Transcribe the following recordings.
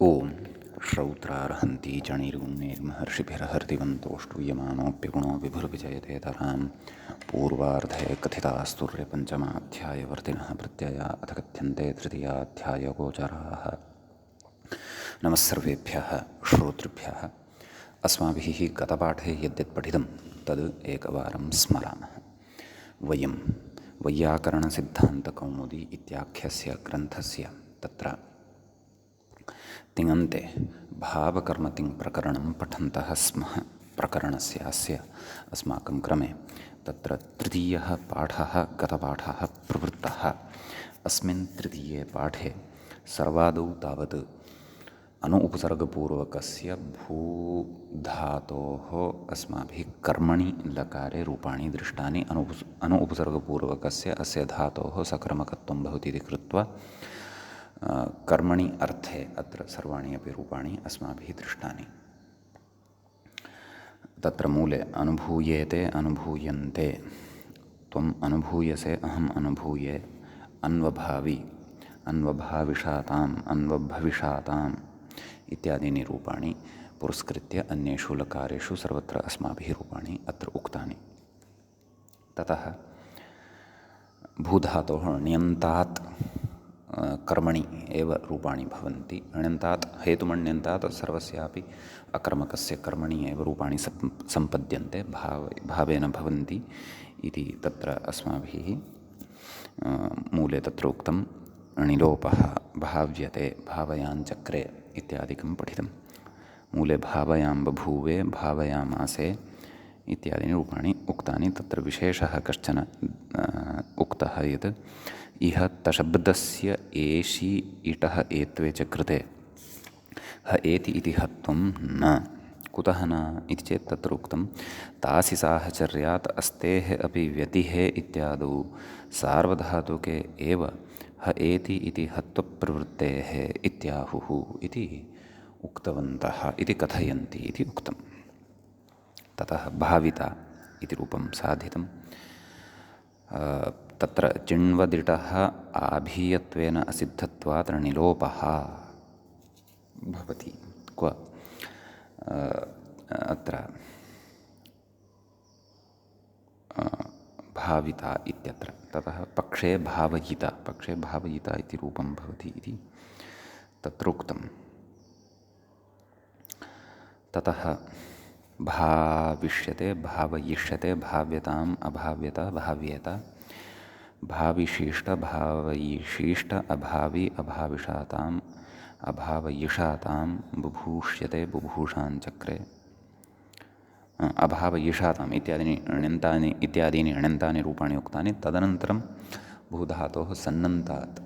ओम श्रौत्रार्हन्ति चणिर्गुण्यैर्महर्षिभिर्हर्तिवन्तोऽष्टूयमानोऽप्यगुणो विभुर्विजयते तरां पूर्वार्धे कथितास्तुर्यपञ्चमाध्यायवर्तिनः प्रत्यया अथ कथ्यन्ते तृतीयाध्यायगोचराः। नमः सर्वेभ्यः श्रोतृभ्यः। अस्माभिः गतपाठे यद्यत् पठितं तद् एकवारं स्मरामः। वयं वैयाकरणसिद्धान्तकौमुदी इत्याख्यस्य ग्रन्थस्य तत्र तिङन्ते भावकर्मतिङ् प्रकरणं पठन्तः स्मः। प्रकरणस्यास्य अस्माकं क्रमे तत्र तृतीयः पाठः गतपाठः प्रवृत्तः। अस्मिन् तृतीये पाठे सर्वादौ तावत् अनु उपसर्गपूर्वकस्य भूधातोः अस्माभिः कर्मणि लकारे रूपाणि दृष्टानि। अनु उपसर्गपूर्वकस्य अस्य धातोः सकर्मकत्वं भवति इति कृत्वा कर्मणि अर्थे अत्र सर्वाणि अपि रूपाणि अस्माभिः दृष्टानि। तत्र मूले अनुभूयेते अनुभूयन्ते, त्वम् अनुभूयसे अहम् अनुभूये, अन्वभावि अन्वभाविषाताम् अन्वभविषाताम् इत्यादीनि रूपाणि पुरस्कृत्य अन्येषु लकारेषु सर्वत्र अस्माभिः रूपाणि अत्र उक्तानि। ततः भूधातोः ण्यन्तात् कर्मणि एव रूपाणि भवन्ति। ण्यन्तात् हेतुमण्यन्तात् सर्वस्यापि अकर्मकस्य कर्मणि एव रूपाणि सम्पद्यन्ते, भावेन भवन्ति इति तत्र अस्माभिः मूले तत्र उक्तं। णिलोपः भाव्यते भावयाञ्चक्रे इत्यादिकं पठितं। मूले भावयां बभूवे भावयामासे इत्यादीनि रूपाणि उक्तानि। तत्र विशेषः कश्चन उक्तः यत् इह तशब्दस्य एषि इटः एत्वे च कृते ह एति इति हत्वं न। कुतः न इति चेत् तत्र उक्तं तासि साहचर्यात् अस्तेः अपि व्यतिहे इत्यादौ सार्वधातुके एव ह एति इति हत्वप्रवृत्तेः इत्याहुः इति उक्तवन्तः इति कथयन्ति इति उक्तं। ततः भाविता इति रूपं साधितं। तत्र चिण्वदिटः आभीयत्वेन असिद्धत्वात् णिलोपः भवति। क्व अत्र भाविता इत्यत्र। ततः पक्षे भावयिता इति रूपं भवति इति तत्र उक्तं। ततः भाविष्यते भावयिष्यते भाव्यताम् अभाव्यता भाव्येत भाविशीष्ट भावयिशीष्ट अभावी अभाविषाताम् अभावयिषातां बुभूष्यते बुभूषाञ्चक्रे अभावयिषाताम् इत्यादीनि ण्यन्तानि रूपाणि उक्तानि। तदनन्तरं भूधातोः सन्नन्तात्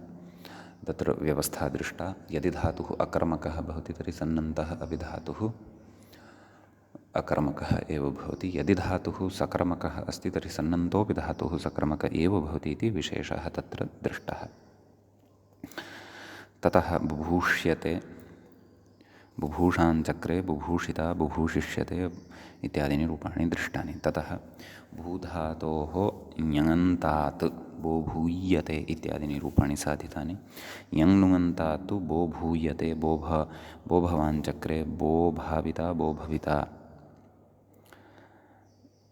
तत्र व्यवस्था दृष्टा। यदि धातुः अकर्मकः भवति तर्हि सन्नन्तः अपि धातुः अकर्मकः एव भवति। यदि धातुः सकर्मकः अस्ति तर्हि सन्नन्तोऽपि धातुः सकर्मक एव भवति इति विशेषः तत्र दृष्टः। ततः बुभूष्यते बुभूषाञ्चक्रे बुभूषिता बुभूषिष्यते इत्यादीनि रूपाणि दृष्टानि। ततः भूधातोः ञङन्तात् बोभूयते इत्यादीनि रूपाणि साधितानि। यङ्नुङन्तात् तु बोभूयते बोभवाञ्चक्रे बोभाविता बोभविता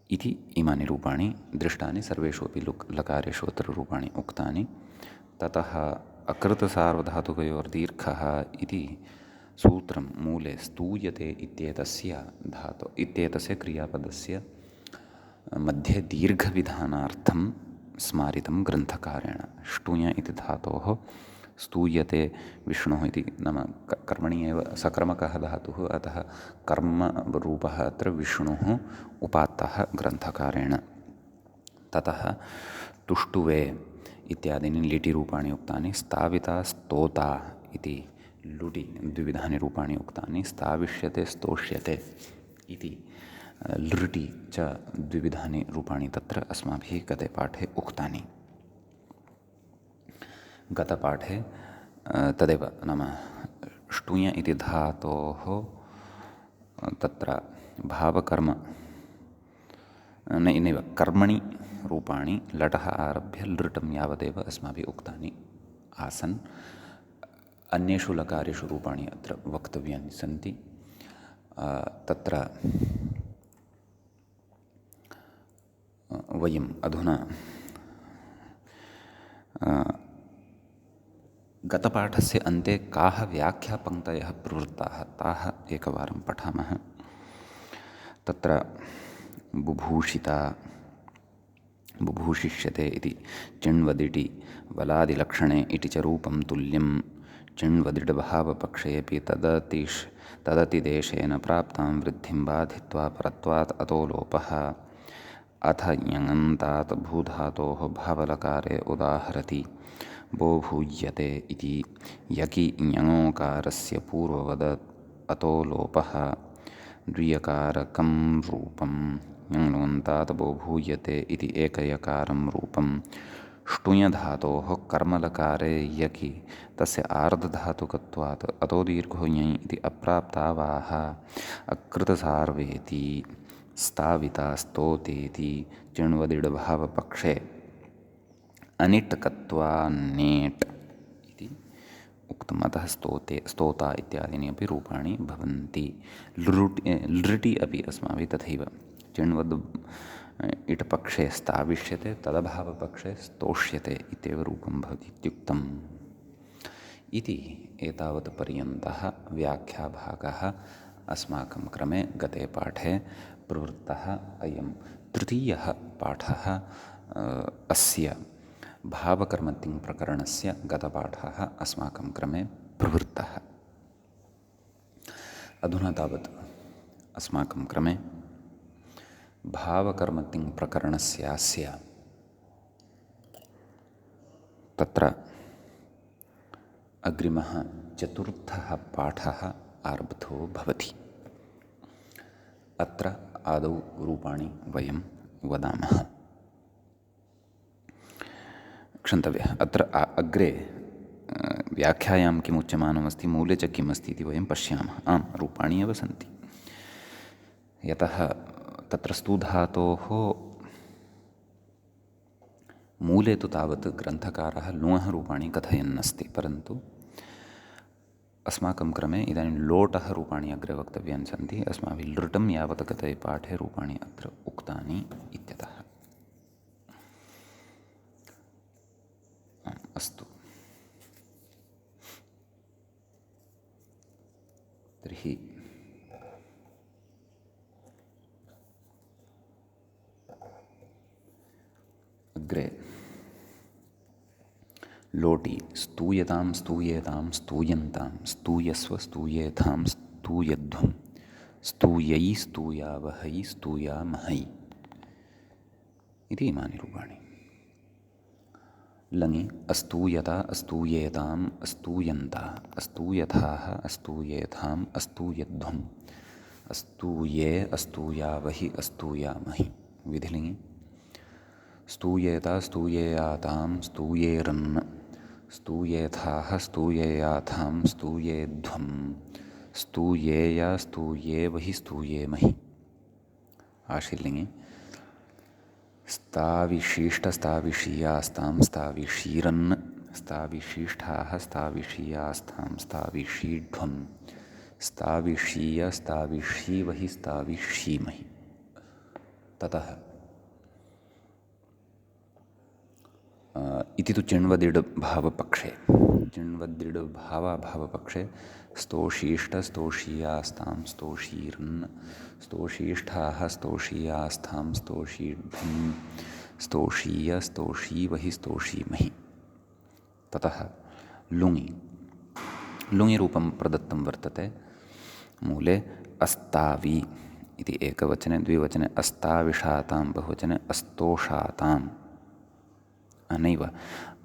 इति इमानि रूपाणि दृष्टानि। सर्वेषु अपि लकारेषु अत्र रूपाणि उक्तानि। ततः अकृतसार्वधातुकयोर्दीर्घः इति सूत्रं मूले स्तूयते इत्येतस्य क्रियापदस्य मध्ये दीर्घविधानार्थं स्मारितं ग्रन्थकारेण। ष्टुञ इति धातोः स्तूयते विष्णुः इति नाम कर्मणि एव सकर्मकः धातुः, अतः कर्मरूपः अत्र विष्णुः उपात्तः ग्रन्थकारेण। ततः तुष्टुवे इत्यादीनि लिटिरूपाणि उक्तानि। स्थाविता स्तोता इति लुटि द्विविधानि रूपाणि उक्तानि। स्थाविष्यते स्तोष्यते इति लृटि च द्विविधानि रूपाणि तत्र अस्माभिः गते पाठे उक्तानि। गतपाठे तदेव नाम ष्टुञ इति धातोः तत्र भावकर्म नैव कर्मणि रूपाणि लटः आरभ्य लृटं यावदेव अस्माभिः उक्तानि आसन्। अन्येषु लकारेषु रूपाणि अत्र वक्तव्यानि सन्ति। तत्र वयम् अधुना गतपाठस्य अन्ते काः व्याख्यापङ्क्तयः प्रवृत्ताः ताः एकवारं पठामः। तत्र बुभूषिता, बुभूषिष्यते इति चिण्वदिटि वलादिलक्षणे इति च रूपं तुल्यं चिण्वदिडभावपक्षेऽपि तदतिदेशेन प्राप्तां वृद्धिं बाधित्वा परत्वात् अतो लोपः। अथ ञङन्तात् भूधातोः भावलकारे उदाहरति बोभूयते इति यकि ञङोकारस्य पूर्ववद अतो लोपः द्वियकारकं रूपं ञङन्तात् बोभूयते इति एकयकारं रूपं ष्टुञधातोः कर्मलकारे यकि तस्य आर्धधातुकत्वात् अतो दीर्घो ञञ इति अप्राप्तावाः अकृतसार्वेति स्थाविता स्तोतेति चिण्वदिडभावपक्षे अनिट्कत्वान्नेट् इति उक्तम्। अतः स्तोता इत्यादीनि अपि रूपाणि भवन्ति। लृटि अपि अस्माभिः तथैव चिण्वद् इट्पक्षे स्थाविष्यते, तदभावपक्षे स्तोष्यते इत्येव रूपं भवति इत्युक्तम् इति एतावत् पर्यन्तः व्याख्याभागः अस्माकं क्रमे गते पाठे प्रवृत्तः। अयं तृतीयः पाठः अस्य भावकर्मतिङ्प्रकरणस्य गतपाठः अस्माकं क्रमे प्रवृत्तः। अधुना तावत् अस्माकं क्रमे भावकर्मतिङ्प्रकरणस्यास्य तत्र अग्रिमः चतुर्थः पाठः आरब्धो भवति। अत्र आदौ रूपाणि वयं वदामः। क्षन्तव्यः, अत्र अग्रे व्याख्यायां किम् उच्यमानमस्ति, मूले च किम् अस्ति इति वयं पश्यामः। आम्, रूपाणि एव सन्ति। यतः तत्र स्तुधातोः मूले तु तावत् ग्रन्थकारः लुङः रूपाणि कथयन्नस्ति, परन्तु अस्माकं क्रमे इदानीं लोटः रूपाणि अग्रे वक्तव्यानि सन्ति। अस्माभिः लृटं यावत् गते पाठे रूपाणि अत्र उक्तानि इत्यतः। अस्तु, तर्हि अग्रे लोटि स्तूयतां स्तूयेतां स्तूयन्तां स्तूयस्व स्तूयेथां स्तूयध्वं स्तूयै स्तूयावहै स्तूयामहै इति इमानि रूपाणि। लङि अस्तूयता अस्तूयेताम् अस्तूयन्ता अस्तूयथाः अस्तूयेथाम् अस्तूयध्वम् अस्तूये अस्तूयावहि अस्तूयामहि। विधिलिङि स्तूयेता स्तूयेयातां स्तूयेरन् स्तूयेथाः स्तूयेयाथां स्तूयेध्वम् स्तूयेय स्तूयेवहि स्तूयेमहि। आशीर्लिङि स्ताविशीष्टस्ताविशीयास्तां स्ताविशीरन् स्ताविशीष्ठाः स्ताविशीयास्तां स्ताविशीध्वम् स्ताविशीय स्ताविशीवहि स्ताविशीमहि। ततः इति तु चिण्वदिडभावपक्षे। चिण्वदिडभावाभावपक्षे स्तोषीष्ट स्तोषीयास्तां स्तोषीरन् स्तोषीष्ठाः स्तोषीयास्तां स्तोषीध्वम् स्तोषीय स्तोषीवहि स्तोषीमहि। ततः लुङि लुङिरूपं प्रदत्तं वर्तते। मूले अस्तावि इति एकवचने, द्विवचने अस्ताविषातां, बहुवचने अस्तोषाताम्। नैव,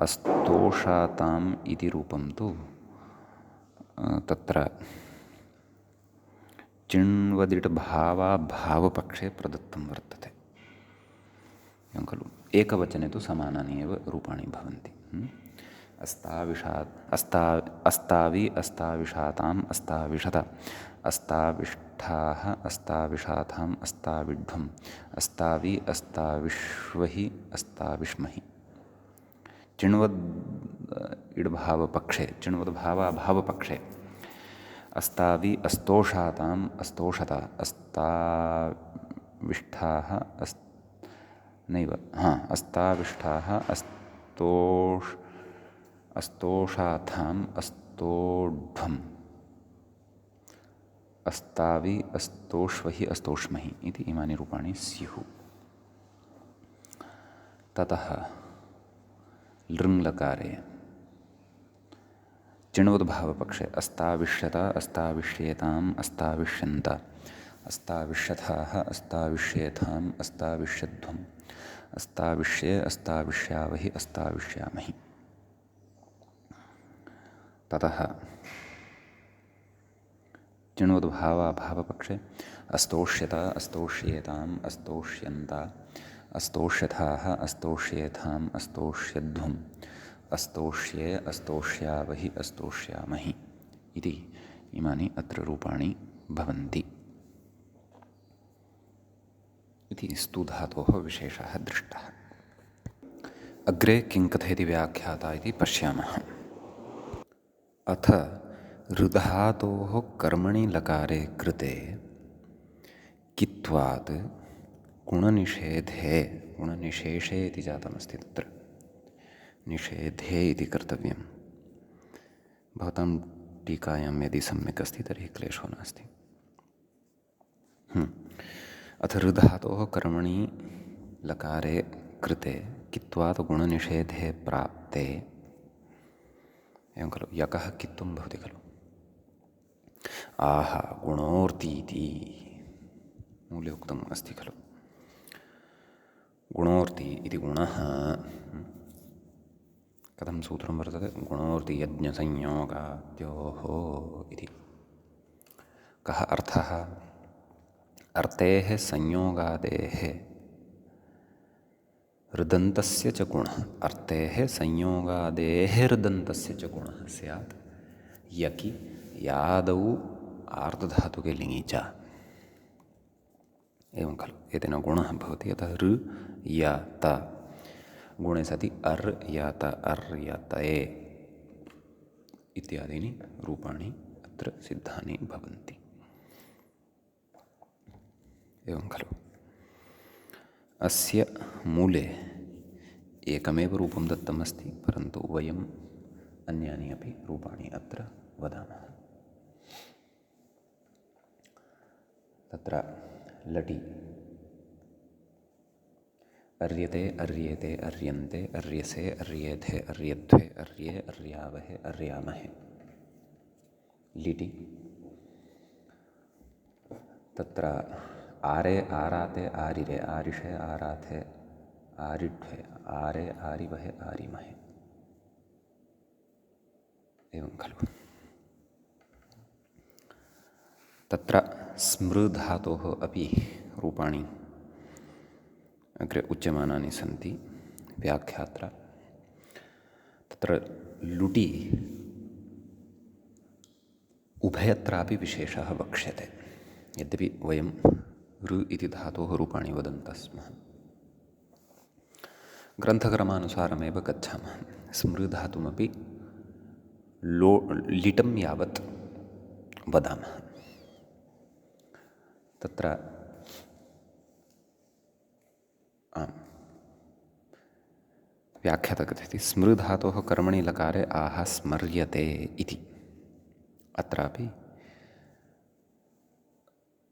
अस्तोषाताम् इति रूपं तु तत्र चिण्वदिटभावाभावपक्षे प्रदत्तं वर्तते, एवं खलु। एकवचने तु समानानि एव रूपाणि भवन्ति। अस्तावि अस्ताविषाताम् अस्ताविषत अस्ताविष्ठाः अस्ताविषाथाम् अस्ताविध्वम् अस्तावि अस्ताविष्वहि अस्ताविष्महि। चिण्वद् इड्भावपक्षे चिण्वद्भावाभावपक्षे अस्तावि अस्तोषाताम् अस्तोषता अस्ताविष्ठाः नैव अस्ताविष्ठाः अस्तोषाथाम् अस्तोढ्वम् अस्तावि अस्तोष्वहि अस्तोष्महि इति इमानि रूपाणि स्युः। ततः लृङ्लकारे चिण्वद्भावपक्षे अस्ताविष्यत अस्ताविष्येताम् अस्ताविष्यन्त अस्ताविष्यथाः अस्ताविष्येथाम् अस्ताविष्यध्वम् अस्ताविष्ये अस्ताविष्यावहि अस्ताविष्यामहि। ततः चिण्वद्भावाभावपक्षे अस्तोष्यत अस्तोष्येताम् अस्तोष्यन्त अस्तोष्यथाः अस्तोष्येथाम् अस्तोष्यध्वम् अस्तोष्ये अस्तोष्यावहि अस्तोष्यामहि इति इमानि अत्र रूपाणि भवन्ति इति स्तुधातोः विशेषः दृष्टः। अग्रे किं कथयति व्याख्याता इति पश्यामः। अथ ऋधातोः कर्मणि लकारे कृते कित्वात् गुणनिषेधे गुणनिशेषे इति जातमस्ति, तत्र निषेधे इति कर्तव्यं। भवतां टीकायां यदि सम्यक् अस्ति तर्हि क्लेशो नास्ति। अथ ऋधातोः कर्मणि लकारे कृते कित्वात् गुणनिषेधे प्राप्ते, एवं खलु, यकः कित्वं भवति खलु। आह गुणोर्तीति मूले उक्तम् अस्ति खलु। गुणोर्ति इति गुणः कथं सूत्रं वर्तते, गुणोर्ति यज्ञसंयोगाद्योः इति। कः अर्थः? अर्तेः संयोगादेः ऋदन्तस्य च गुणः, अर्तेः संयोगादेः ऋदन्तस्य च गुणः स्यात् यकि यादौ आर्धधातुके लिङि च, एवं खलु। एतेन गुणः भवति। अतः ऋ य त गुणे सति अर् य त अर् य तये इत्यादीनि रूपाणि अत्र सिद्धानि भवन्ति, एवं खलु। अस्य मूले एकमेव रूपं दत्तमस्ति, परन्तु वयम् अन्यानि अपि रूपाणि अत्र वदामः। तत्र लटि अर्यते अर्येते अर्यन्ते अर्यसे अर्येथे अर्यध्वे अर्ये अर्यावहे अर्यामहे। लिटि तत्र आरे आराते आरिरे आरिषे आराथे आरिढ्वे आरे आरिवहे आरिमहे, एवं खलु। तत्र स्मृधातोः अपि रूपाणि अग्रे उच्यमानानि सन्ति। व्याख्यात्र तत्र लुटि उभयत्रापि विशेषः वक्ष्यते। यद्यपि वयं ऋ इति धातोः रूपाणि वदन्तः स्मः, ग्रन्थक्रमानुसारमेव गच्छामः। स्मृधातुमपि लिटं यावत् वदामः। तत्र व्याख्याता कथयति स्मृधातोः कर्मणि लकारे आह स्मर्यते इति। अत्रापि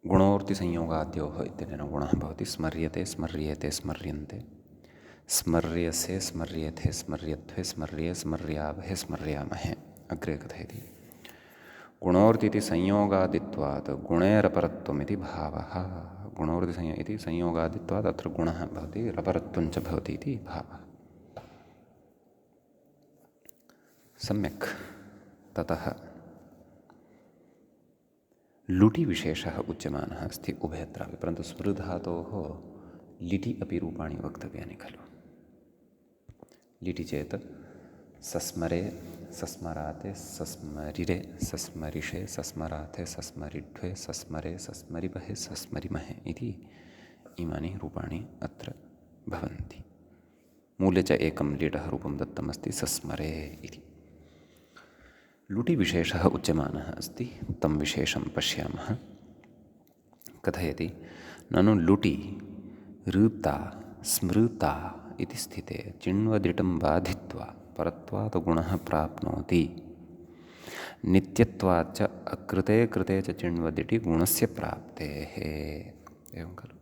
गुणोर्तिसंयोगाद्योः इत्यनेन गुणः भवति। स्मर्यते स्मर्येते स्मर्यन्ते स्मर्यसे स्मर्येथे स्मर्यध्वे स्मर्ये स्मर्यावहे स्मर्यामहे। अग्रे कथयति गुणोर्ति संयोगादित्वात् गुणेरपरत्वमिति भावः। गुणोर्ति इति संयोगादित्वात् अत्र गुणः भवति, रपरत्वञ्च भवति इति भावः। सम्यक्। ततः लुटि विशेषः उच्यमानः अस्ति उभयत्रापि, परन्तु स्मृधातोः लिटि अपि रूपाणि वक्तव्यानि खलु। लिटि चेत् सस्मरे सस्मराते सस्मरिरे सस्मरिषे सस्मराथे सस्मरिढ्वे सस्मरे मूले च एकं लीटः रूपं दत्तमस्ति सस्मरे इति। लुटिविशेषः उच्यमानः अस्ति, तं विशेषं पश्यामः। कथयति ननु लुटि ऋता स्मृता इति स्थिते चिण्वदिटं बाधित्वा परत्वात् गुणः प्राप्नोति। नित्यत्वाच्च अकृते कृते च चिण्वदिटि गुणस्य प्राप्तेः। एवं खलु।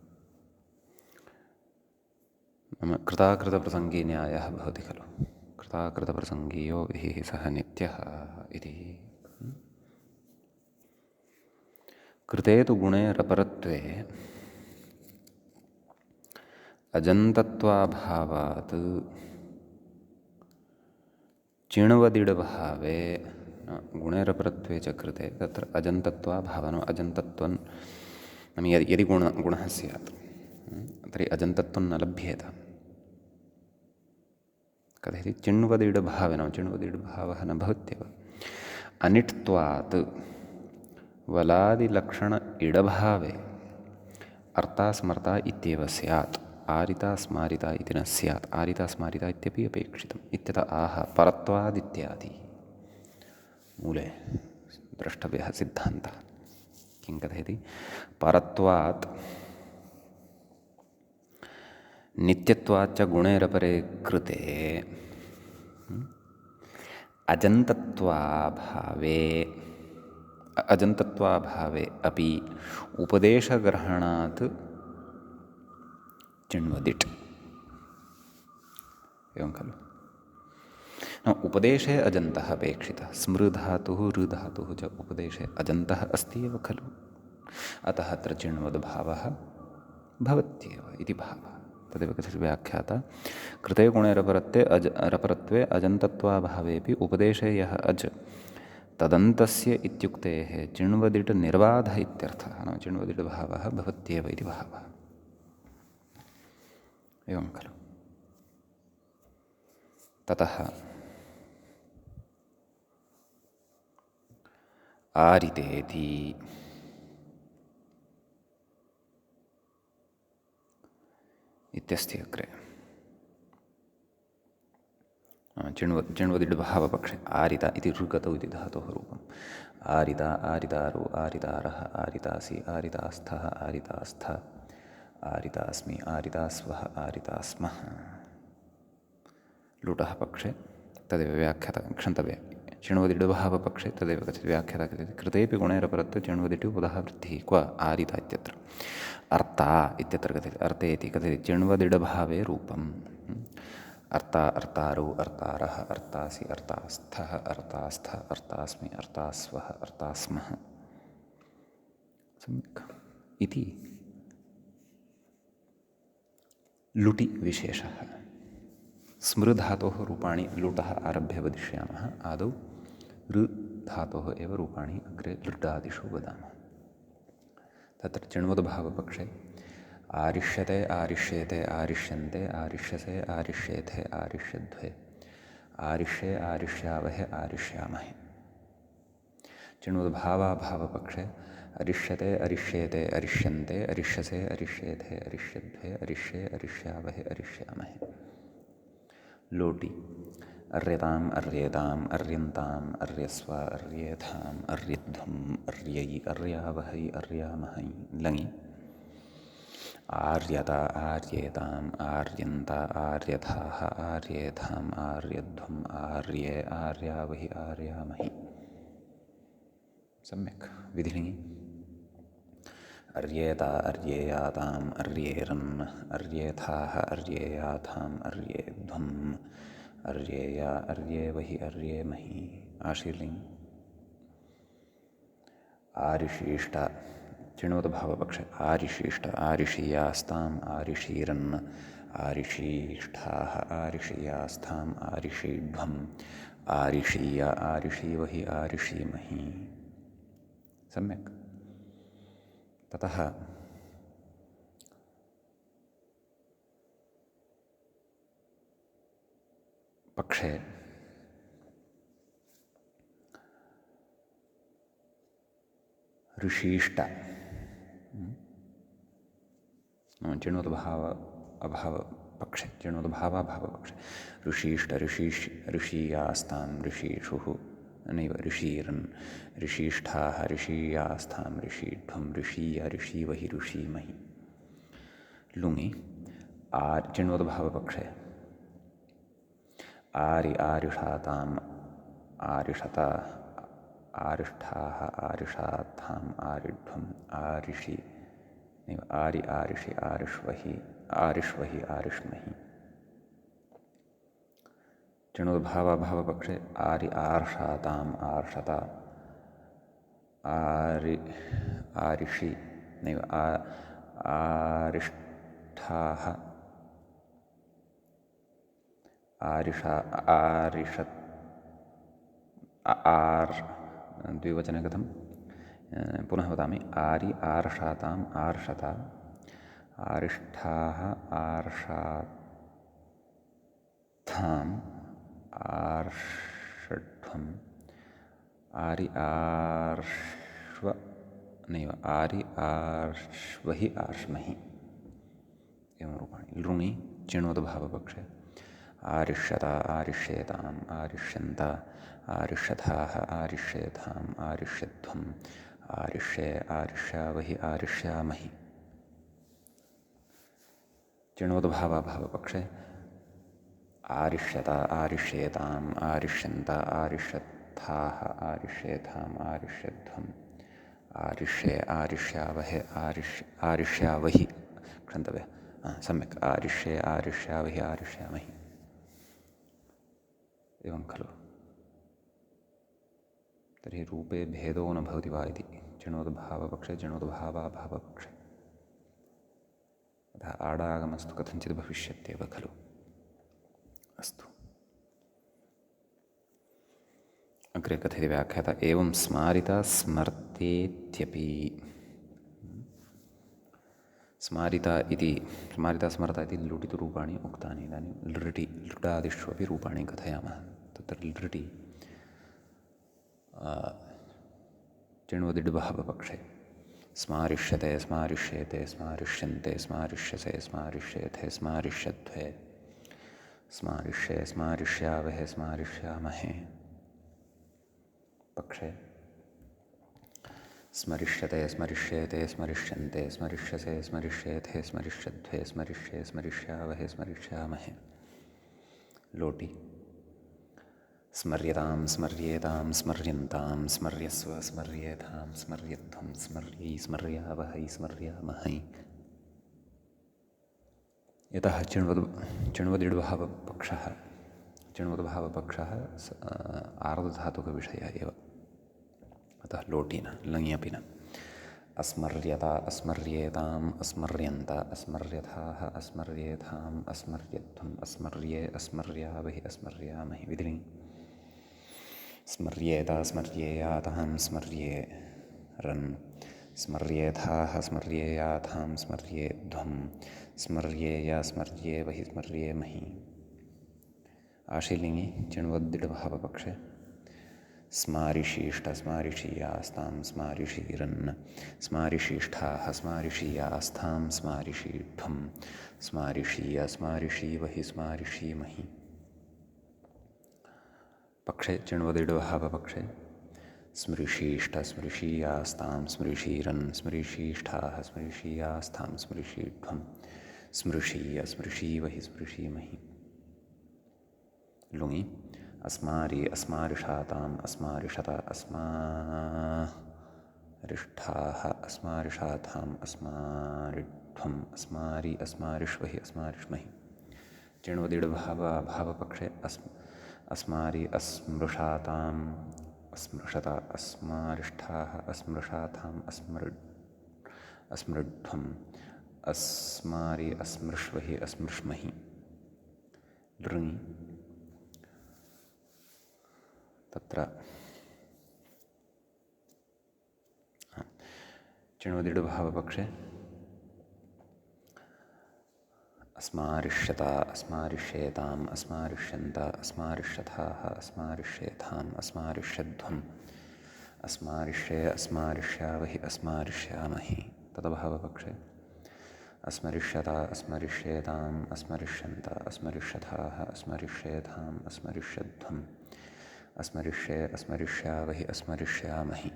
नाम कृताकृतप्रसङ्गी न्यायः भवति खलु। कृताकृतप्रसङ्गीयो विहिः सः नित्यः इति। कृते तु गुणे रपरत्वे अजन्तत्वाभावात् चिण्वदिडभावे गुणे रपरत्वे च कृते तत्र अजन्तत्वाभावः अजन्तत्वं नाम यदि गुणः स्यात् तर्हि अजन्तत्वं न लभ्येत। कथयति चिण्वदिडभावे नाम चिण्वदिडभावः न भवत्येव। अनिट्त्वात् वलादिलक्षण इडभावे अर्ता स्मर्ता इत्येव स्यात्। आरिता स्मारिता इति न स्यात्। आरिता स्मारिता इत्यपि अपेक्षितम् इत्यतः आह परत्वादित्यादि मूले द्रष्टव्यः सिद्धान्तः। किं कथयति परत्वात् नित्यत्वाच्च गुणेरपरे कृते अजन्तत्वाभावे अपि उपदेशग्रहणात् चिण्वदिट्। एवं खलु। उपदेशे अजन्तः अपेक्षितः। स्मृधातुः ऋधातुः च उपदेशे अजन्तः अस्ति एव खलु। अतः अत्र चिण्वद्भावः भवत्येव इति भावः। तदेव कथयति व्याख्याता कृते गुणे रपरत्वे अजन्तत्वाभावेऽपि उपदेशे यः अज् तदन्तस्य इत्युक्तेः चिण्वदिट् निर्बाधः इत्यर्थः। नाम चिण्वदिट् भावः भवत्येव इति भावः। एवं खलु। ततः आरितेति इत्यस्ति अग्रे। चिण्वदिड्भावपक्षे आरिता इति ऋगतौ इति धातोः रूपम्। आरिता आरितारो आरितारः आरितासि आरितास्थः आरितास्थ आरितास्मि आरितास्वः आरितास्मः। लुटः पक्षे तदेव व्याख्याता क्षन्तव्य। चिण्वदिड्भावपक्षे तदेव कथयति व्याख्याता कथयति कृतेऽपि गुणेरपरत्वे चिण्वदिटि उपधः वृद्धिः क्व आरिता इत्यत्र अर्ता इत्यत्र कथयति अर्ते इति कथयति चिण्वदिडभावे रूपम्। अर्ता अर्तारो अर्तारः अर्तासि अर्तास्थः अर्तास्थ अर्तास्मि अर्तास्वः अर्तास्मः। सम्यक् इति लुटि विशेषः। स्मृधातोः रूपाणि लुटः आरभ्य वदिष्यामः। आदौ ऋ धातोः एव रूपाणि अग्रे लृडादिषु वदामः। तत्र चिण्वद्भावपक्षे आरिष्यते आरिष्येते आरिष्यन्ते आरिष्यसे आरिष्येथे आरिष्यध्वे आरिष्ये आरिष्यावहे आरिष्यामहे। चिण्वद्भावाभावपक्षे अरिष्यते अरिष्येते अरिष्यन्ते अरिष्यसे अरिष्येथे अरिष्यध्वे अरिष्ये अरिष्यावहे अरिष्यामहे। लोटि अर्यताम् अर्येताम् अर्यन्ताम् अर्यस्व अर्येथाम् अर्यध्वम् अर्यै अर्यावहै अर्यामहै। लङि आर्यता आर्येताम् आर्यन्त आर्यथाः आर्येथाम् आर्यध्वम् आर्ये आर्यावहि आर्यामहि। सम्यक् विधिलिङि अर्येता अर्येयाताम् अर्येरन् अर्येथाः अर्येयाथाम् अर्येध्वम् अर्येया अर्येवहि अर्येमहि। आशीर्लिङ्गि आरिशीष्ट चिण्वद्भावपक्षे आरिशीष्ट आरिषीयास्ताम् आरिषीरन् आरिषीष्ठाः आरिषीयास्थाम् आरिषीध्वम् आरिषीय आरिषीवहि आरिषीमहि। सम्यक्। ततः पक्षे ऋषीष्ट चिण्वद्भाव अभाव पक्षे चिणोद्भावाभावपक्षे ऋषीयास्तां ऋषीषुः नैव ऋषीरन् ऋषीष्ठाः ऋषीयास्तां ऋषीढ्वं ऋषीवहि ऋषीमहि लुङि चिणोद्भावपक्षे आरिषाताम् आरिषता आरिष्ठाः आरिषाथाम् आरिढ्वम् आरिषि नैव आरिषि आरिष्वहि आरिष्महि चिणोद्भावाभावपक्षे आर्षाताम् आर्षता आरिषि नैव आरिष्ठाः आरिषत् द्विवचने कथं पुनः वदामि आर्षाताम् आर्षता आरिष्ठाः आर्षाथाम् आर्षध्वम् आर्ष्व नैव आर्ष्वहि आर्ष्महि एवं रूपाणि लृङि चिणोद्भावपक्षे आरिष्यता आरिष्येताम् आरिष्यन्त आरिष्यथाः आरिष्येथाम् आरिष्यध्वम् आरिष्यावहि आरिष्यामहि चिणोद्भावाभावपक्षे आरिष्यता आरिष्येताम् आरिष्यन्त आरिष्यत्थाः आरिष्येथाम् आरिष्यध्वम् आरिष्यावहि क्षन्तव्यः सम्यक् आरिष्यावहि आरिष्यामहि एवं खलु तर्हि रूपे भेदो न भवति वा इति चिणोद्भावपक्षे चिणोद्भावाभावपक्षे अतः आडागमस्तु कथञ्चित् भविष्यत्येव खलु अस्तु अग्रे कथयति व्याख्याता एवं स्मारिता स्मर्तेत्यपि स्मारिता स्मरता इति लुटितरूपाणि उक्तानि इदानीं लृटादिष्वपि रूपाणि कथयामः तत्र लृटि चिण्वदिड्भावपक्षे स्मारिष्यते स्मारिष्येते स्मारिष्यन्ते स्मारिष्यसे स्मारिष्येथे स्मारिष्यध्वे स्मारिष्ये स्मारिष्यावहे स्मारिष्यामहे पक्षे स्मरिष्यते स्मरिष्येते स्मरिष्यन्ते स्मरिष्यसे स्मरिष्येथे स्मरिष्यध्वे स्मरिष्ये स्मरिष्यावहे स्मरिष्यामहे लोटि स्मर्यतां स्मर्येतां स्मर्यन्तां स्मर्यस्व स्मर्येथां स्मर्यध्वं स्मर्यै स्मर्यावहै स्मर्यामहै यतः चिण्वद्भावपक्षः आर्धधातुकविषयः एव अतः लोटिन लङि अपि न अस्मर्यता अस्मर्येताम् अस्मर्यन्त अस्मर्यथाः अस्मर्येथाम् अस्मर्यध्वम् अस्मर्ये अस्मर्यावहि अस्मर्यामहि विधिलिङ् स्मर्येत स्मर्येयातां स्मर्येरन् स्मर्येथाः स्मर्येयाथां स्मर्येध्वं स्मर्येय स्मर्येवहि स्मर्येमहि आशीलिङ्गि चिण्वद्दिडभावपक्षे स्मारिशीष्ठ स्मारिषीयास्तां स्मारिषीरन् स्मारिशीष्ठाः स्मारिषीयास्थां स्मारिषीढ्वं स्मारिषीय स्मारिषीवहि स्मारिषीमहि पक्षे चिण्वदिडभावपक्षे स्मृशीष्ठ स्मृशीयास्तां स्मृशीरन् स्मृशीष्ठाः स्मृशीयास्थां स्मृशीढ्वं स्मृशीय स्मृशीवहि स्मृशीमहि लुङि अस्मारि अस्मारिषाताम् अस्मारिषत अस्मारिष्ठाः अस्मारिषाथाम् अस्मारिढ्वम् अस्मारि अस्मारिष्वहि अस्मारिष्महि चिण्वदिडभावपक्षे अस्मारि अस्मृषाताम् अस्मृषत अस्मारिष्ठाः अस्मृषाथाम् अस्मृढ्वम् अस्मारि अस्मृष्वहि अस्मृष्महि लृङि तत्र चिण्वदिडभावपक्षे अस्मारिष्यता अस्मारिष्येताम् अस्मारिष्यन्त अस्मारिष्यथाः अस्मारिष्येथाम् अस्मारिष्यध्वम् अस्मारिष्ये अस्मारिष्यावहि अस्मारिष्यामहि तदभावपक्षे अस्मरिष्यता अस्मरिष्येताम् अस्मरिष्यन्त अस्मरिष्यथाः अस्मरिष्येथाम् अस्मरिष्यध्वम् अस्मरिष्ये अस्मरिष्यावहि अस्मरिष्यामहि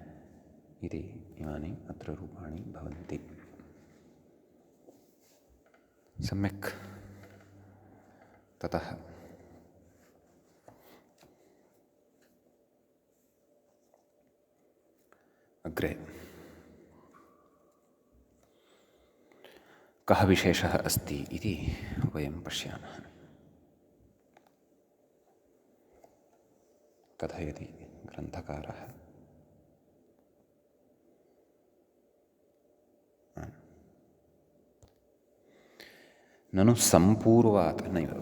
इति इमानि अत्र रूपाणि भवन्ति। सम्यक्। ततः अग्रे कः विशेषः अस्ति इति वयं पश्यामः। कथयति ग्रन्थकारः। ननु सम्पूर्वात् नैव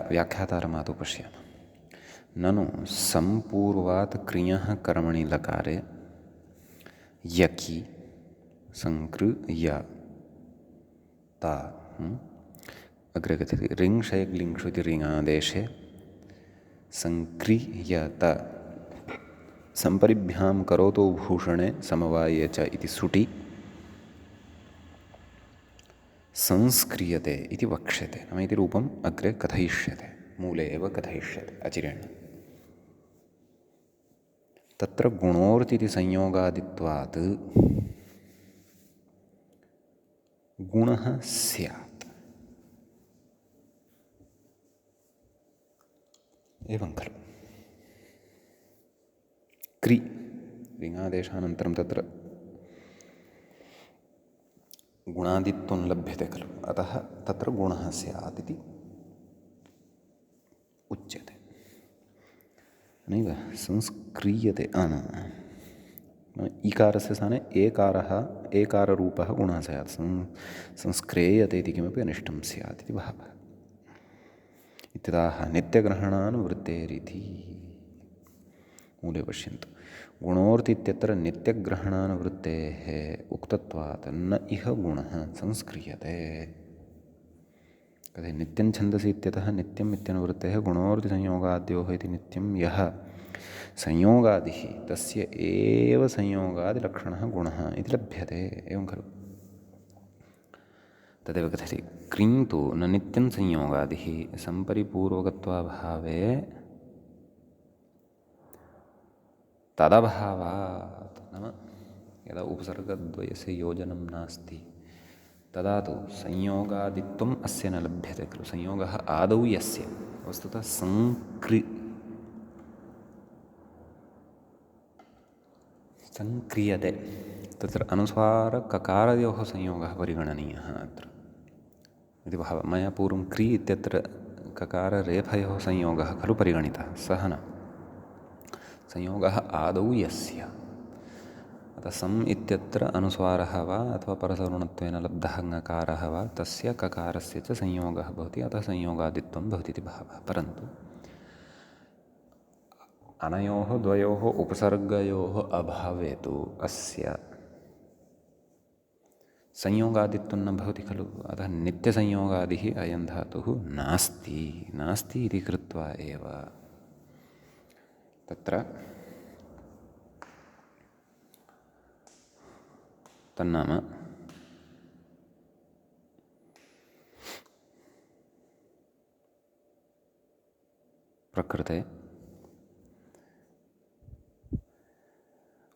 व्याख्यातारमादौ पश्यामः। ननु सम्पूर्वात् क्रियः कर्मणि लकारे यकि संकृयता अग्रे कथ्यते ऋङ्-षयग्-लिङ्-षु इति ऋङादेशे संक्रियत सम्परिभ्यां करोतु भूषणे समवाये च इति सुटि संस्क्रियते इति वक्ष्यते। नाम इति रूपम् अग्रे कथयिष्यते, मूले एव कथयिष्यते अचिरेण। तत्र गुणोर्तिति संयोगादित्वात् गुणः स्यात्। एवं खलु क्रि ऋङादेशानन्तरं तत्र गुणादित्वं लभ्यते खलु, अतः तत्र गुणः स्यात् इति उच्यते। नैव संस्क्रियते ईकारस्य स्थाने एकाररूपः गुणः स्यात्। संस्क्रेयते इति किमपि अनिष्टं स्यात् इति भावः। इत्यतः नित्यग्रहणानुवृत्तेरिति मूले पश्यन्तु। गुणोर्ति इत्यत्र नित्यग्रहणानुवृत्तेः उक्तत्वात् न इह गुणः संस्क्रियते। कथं नित्यं छन्दसि इत्यतः नित्यम् इत्यनुवृत्तेः गुणोर्तिसंयोगाद्योः इति नित्यं यः संयोगादिः तस्य एव संयोगादिलक्षणः गुणः इति लभ्यते। एवं खलु। तदेव कथयति क्रिं तु न नित्यं संयोगादिः सम्परिपूर्वकत्वाभावे तदभावात्। नाम यदा उपसर्गद्वयस्य योजनं नास्ति तदा तु संयोगादित्वम् अस्य न लभ्यते खलु। संयोगः आदौ यस्य वस्तुतः संक्रियते तत्र अनुस्वारककारयोः संयोगः परिगणनीयः अत्र इति भावः। मया पूर्वं क्रि इत्यत्र ककाररेफयोः संयोगः खलु परिगणितः, सः न। संयोगः आदौ यस्य, अतः सम् इत्यत्र अनुस्वारः वा अथवा परसवर्णत्वेन लब्धः ङकारः वा तस्य ककारस्य च संयोगः भवति, अतः संयोगादित्वं भवति इति भावः। परन्तु अनयोः द्वयोः उपसर्गयोः अभावे तु अस्य संयोगादित्वं न भवति खलु। अतः नित्यसंयोगादिः अयं धातुः नास्ति इति कृत्वा एव तत्र तन्नाम प्रकृते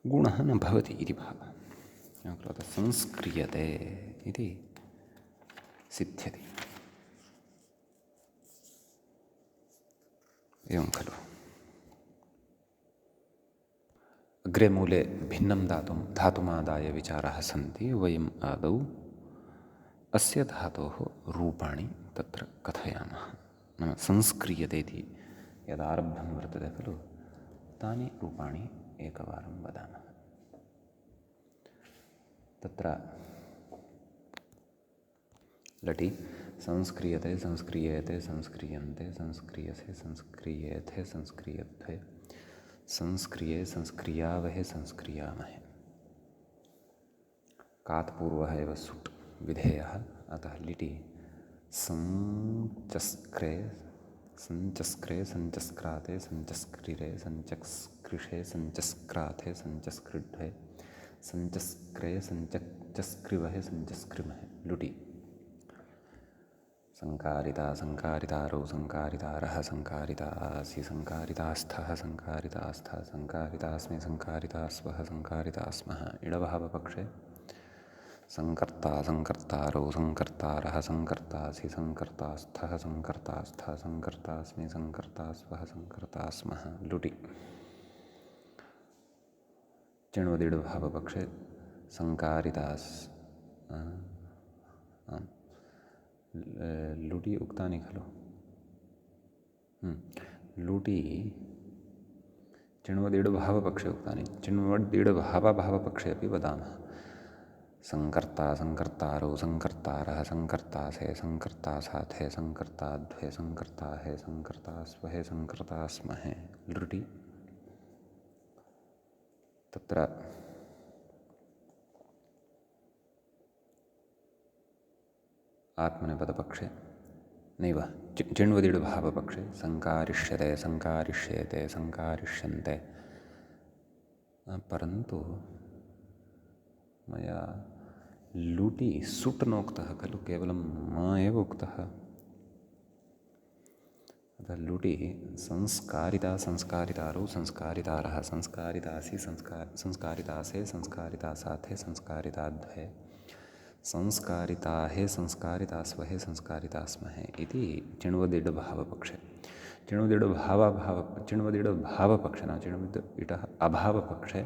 गुणः न भवति इति भावः। संस्क्रियते इति सिद्ध्यति। एवं खलु। अग्रे मूले भिन्नं धातुमादाय विचाराः सन्ति। वयम् आदौ अस्य धातोः रूपाणि तत्र कथयामः। नाम संस्क्रियते इति यदारब्धं वर्तते खलु तानि रूपाणि एकवारं वदामः। तत्र लटि संस्क्रियते संस्क्रियेते संस्क्रियन्ते संस्क्रियसे संस्क्रियेथे संस्क्रियध्वे संस्क्रिये संस्क्रियावहे संस्क्रियामहे। कात् पूर्वः एव सुट् विधेयः, अतः लिटि संचस्क्रे संचस्क्रे संचस्क्राते संचस्क्रिरे संचस्कृषे संचस्क्राथे संचस्कृड्वे संचस्क्रे संचस्कृवहे संचस्कृमहे लुटि संकारिता संकारितारौ संकारितारः संकारितासि संकारितास्थः संकारितास्थः संकारितास्मि संकारितास्वः संकारितास्मः। इडभावपक्षे संकर्ता संकर्तारौ संकर्तारः संकर्तासि संकर्तास्थः संकर्तास्थः संकर्तास्मि संकर्तास्वः संकर्तास्मः। लुटि चिण्वदिडभावपक्षे संकारितास् लुटि उक्तानि खलु। लुटि चिण्वदिडभावपक्षे उक्तानि। चिण्वदिडभावभावपक्षे अपि वदामः। संकर्ता संकर्तारौ संकर्तारः संकर्तासे संकर्तासाथे संकर्ताद्वे संकर्ताहे संकर्तास्वहे संकर्तास्महे। लृटि तत्र आत्मनेपदपक्षे नैव चिण्वदिडभावपक्षे संकारिष्यते संकारिष्येते संकारिष्यन्ते। परन्तु मया लुटि सुट् नोक्तः खलु, केवलं म एव उक्तः। अतः लुटि संस्कारिता संस्कारितारौ संस्कारितारः संस्कारितासि संस्कारितासे संस्कारितासाथे संस्कारिताद्वे संस्कारिताहे संस्कारितास्वहे संस्कारितास्महे इति चिण्वदिडभावपक्षे। चिण्वदिडभावपक्षे न चिण्वदिड अभावपक्षे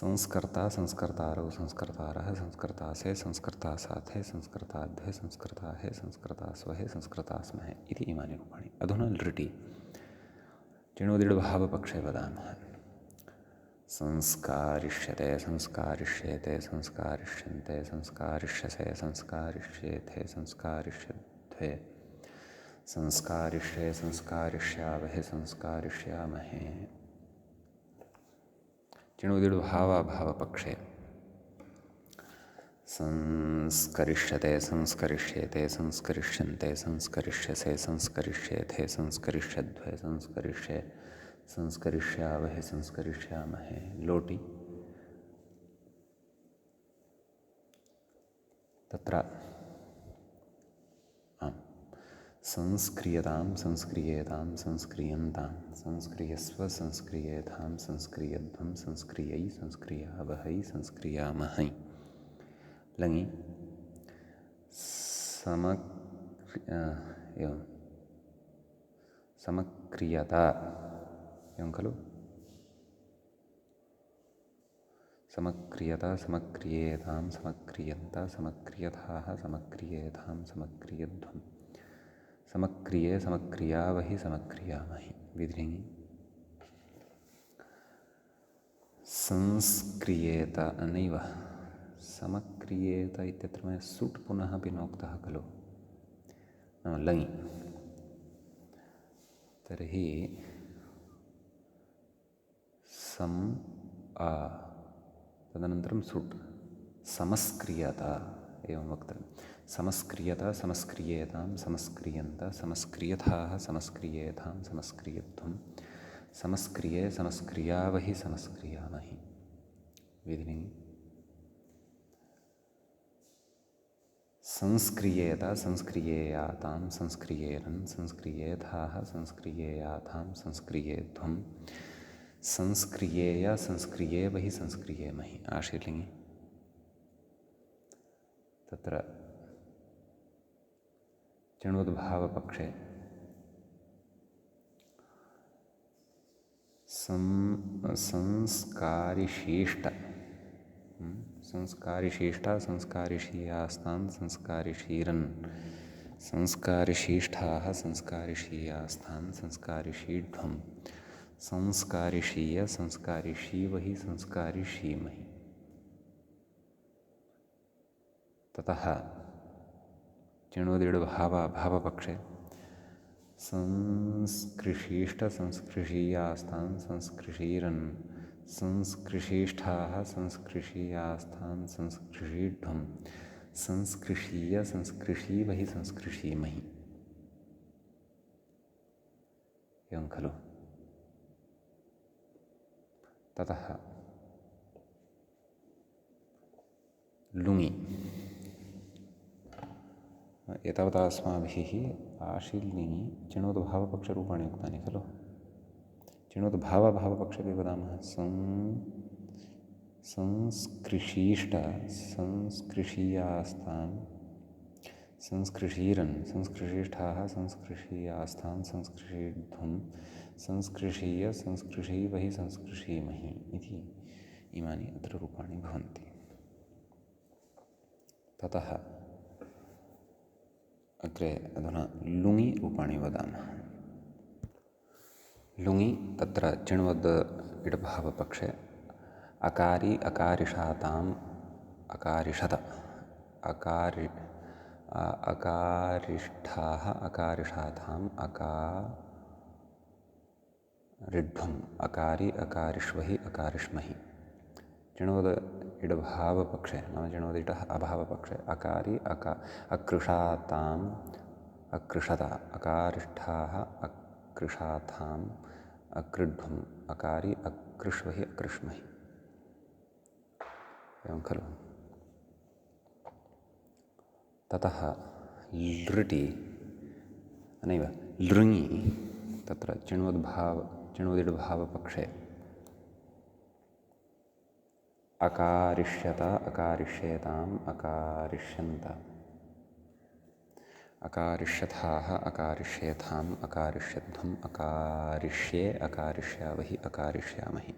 संस्कर्ता संस्कर्तारौ संस्कर्तारः संस्कर्तासे संस्कर्तासाथे संस्कर्ताद्वे संस्कर्ताहे संस्कर्तास्वहे संस्कर्तास्महे इति इमानि रूपाणि। अधुना लृटि चिण्वदिडभावपक्षे वदामः। संस्कारिष्यते संस्कारिष्येते संस्कारिष्यन्ते संस्कारिष्यसे संस्कारिष्येथे संस्कारिष्यद्वे संस्कारिष्ये संस्कारिष्यावहे संस्कारिष्यामहे। चिण्वदिडभावभावपक्षे संस्करिष्यते संस्करिष्येते संस्करिष्यन्ते संस्करिष्यसे संस्करिष्येथे संस्करिष्यद्वे संस्करिष्ये संस्करिष्यावहे संस्करिष्यामहे। लोटि तत्र संस्क्रियतां संस्क्रियेतां संस्क्रियन्तां संस्क्रियस्व संस्क्रियेतां संस्क्रियध्वं संस्क्रियै संस्क्रियावहै संस्क्रियामहै। लङि समक्रियता एवं खलु। समक्रियता समक्रियेतां समक्रियन्ता समक्रियथाः समक्रियेतां समक्रियध्वं समक्रिये समक्रियावहि समक्रियामहि। विधिलिङ्गि संस्क्रियेत नैव समक्रियेत इत्यत्र मया सुट् पुनः अपि नोक्तः खलु। लङि तर्हि सम् तदनन्तरं सुट् समस्क्रियता एवं वक्तव्यं। समस्क्रियता समस्क्रियेतां समस्क्रियन्त समस्क्रियथाः समस्क्रियेतां समस्क्रियध्वं समस्क्रिये समस्क्रियावहि समस्क्रियामहि। विधिलिङ्गि संस्क्रियेत संस्क्रियेयातां संस्क्रियेरन् संस्क्रियेथाः संस्क्रियेयाथां संस्क्रियेध्वं संस्क्रियेय संस्क्रियेवहि संस्क्रियेमहि। आशीर्लिङ्गि तत्र चिण्वद्भावपक्षे संस्कारिशीष्ट संस्कारिशीष्टा संस्कारिशीयास्तां संस्कारिशीरन् संस्कारिशीष्ठाः संस्कारिशीयास्तां संस्कारिशीध्वं संस्कारिशीय संस्कारिशीवहि संस्कारिशीमहि। ततः चिण्वदिडभावपक्षे संस्कृशीष्ट संस्कृशीयास्तां संस्कृशीरन् संस्कृशीष्ठाः संस्कृशीयास्तां संस्कृशीध्वं संस्कृशीय संस्कृशीवहि संस्कृशीमहि। एवं खलु। ततः लुङि एतावता अस्माभिः आशील्नि चिणोद्भावपक्षरूपाणि उक्तानि खलु। चिणोद्भावभावपक्षे वदामः संस्कृशीष्ट संस्कृशीयास्तान् संस्कृशीरन् संस्कृशीष्ठाः संस्कृशीयास्तान् संस्कृशीध्वं संस्कृशीय संस्कृशीवहि संस्कृशीमहि इति इमानि अत्र रूपाणि भवन्ति। ततः अग्रे अधुना लुङि रूपाणि वदामः। लुङि तत्र चिण्वद् इडभावपक्षे अकारि अकारिषाताम् अकारिषत अकारिष्ठाः अकारिषाताम् अकारिड्ढम् अकारि अकारिष्वहि अकारिष्महि। चिणोद इडभावपक्षे नाम चिणोद इटः अभावपक्षे अकारि अकृषाताम् अकृषत अकारिष्ठाः अकृषाताम् अकृड्ढम् अकारि अकृष्वहि अकृष्महि। एवं खलु। ततः लृटि नैव लृङि तत्र चिण्वदिडभावपक्षे अकारिष्यत अकारिष्येताम् अकारिष्यन्त अकारिष्यथाः अकारिष्येथाम् अकारिष्यध्वम् अकारिष्ये अकारिष्यावहि अकारिष्यामहि।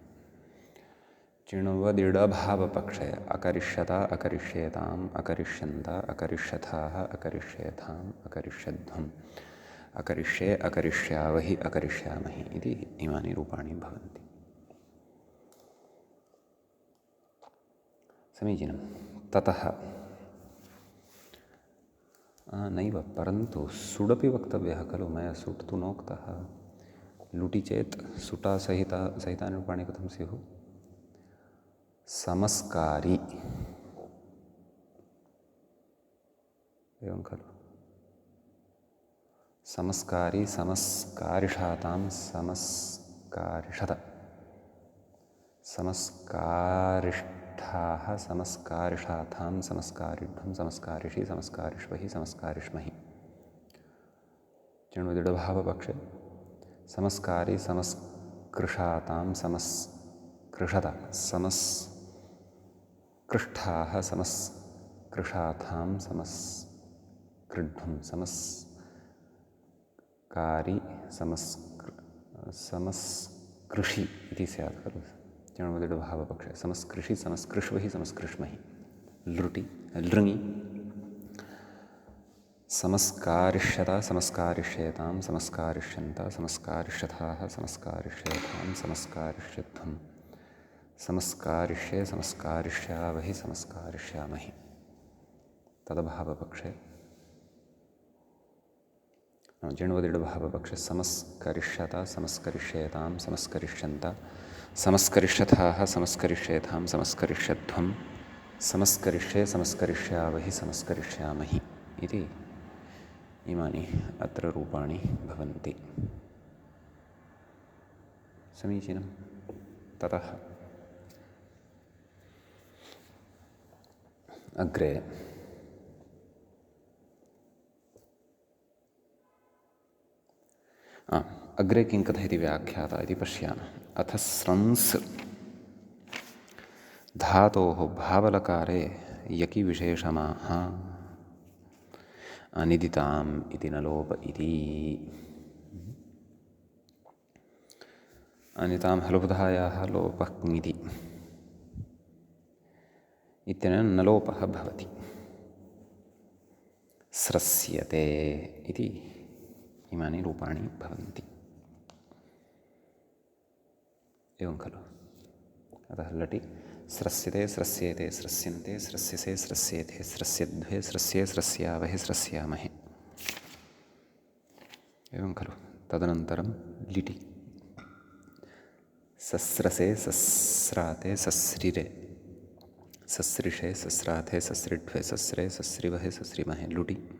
चिण्वदिडभावपक्षे अकरिष्यत अकरिष्येताम् अकरिष्यन्त अकरिष्यथाः अकरिष्येथाम् अकरिष्यध्वम् अकरिष्ये अकरिष्यावहि अकरिष्यामहि इति इमानि रूपाणि भवन्ति। समीचीनं। ततः नैव परन्तु सुडपि वक्तव्यः खलु। मया सुट् तु नोक्तः। लुटि चेत् सुटासहितानि रूपाणि कथं स्युः? समस्कारी एवं खलु। समस्कारी समस्कारिषातां समस्कारिषत समस्कारिष्ठाः समस्कारिषातां समस्कारिढ्ढं समस्कारिषि समस्कारिष्वहि समस्कारिष्महि। चिण्वदिडभावपक्षे समस्कारी समस्कृषातां समस्कृषत समस्कृष्ठाः समस्कृषातां समस्कृड्ढुं समस्कारी समस्कृषि इति स्यात् खलु। चिण्वदिडभावपक्षे समस्कृषि समस्कृष्वहि समस्कृष्महि। लृङि समस्कारिष्यत समस्कारिष्येतां समस्कारिष्यन्त समस्कारिष्यथाः समस्कारिष्येतां समस्कारिष्यध्वं समस्कारिष्ये समस्कारिष्यावहि समस्कारिष्यामहि। तदभावपक्षे चिण्वदिडभावपक्षे समस्करिष्यत समस्करिष्येतां समस्करिष्यन्त समस्करिष्यथाः समस्करिष्येतां समस्करिष्यध्वं समस्करिष्ये समस्करिष्यावहि समस्करिष्यामहि इति इमानि अत्र रूपाणि भवन्ति। समीचीनं। ततः अग्रे अग्रे किं कथयति व्याख्याता इति पश्यामः। अथ स्रंस् धातोः भावलकारे यकि विशेषमाः अनिदिताम् इति न लोप इति। अनितां हलुबधायाः लोपः ङिति इत्यनेन न लोपः भवति। स्रस्यते इति इमानि रूपाणि भवन्ति। एवं खलु। अतः लटि स्रस्यते स्रस्येते स्रस्यन्ते स्रस्यसे स्रस्येते स्रस्यध्वे स्रस्ये स्रस्यावहे स्रस्यामहे। एवं खलु। तदनन्तरं लिटि सस्रसे सस्राते सस्रिरे सस्रिषे सस्राथे सस्रिढ्वे सस्रे सस्रिवहे सस्रिमहे। लुटि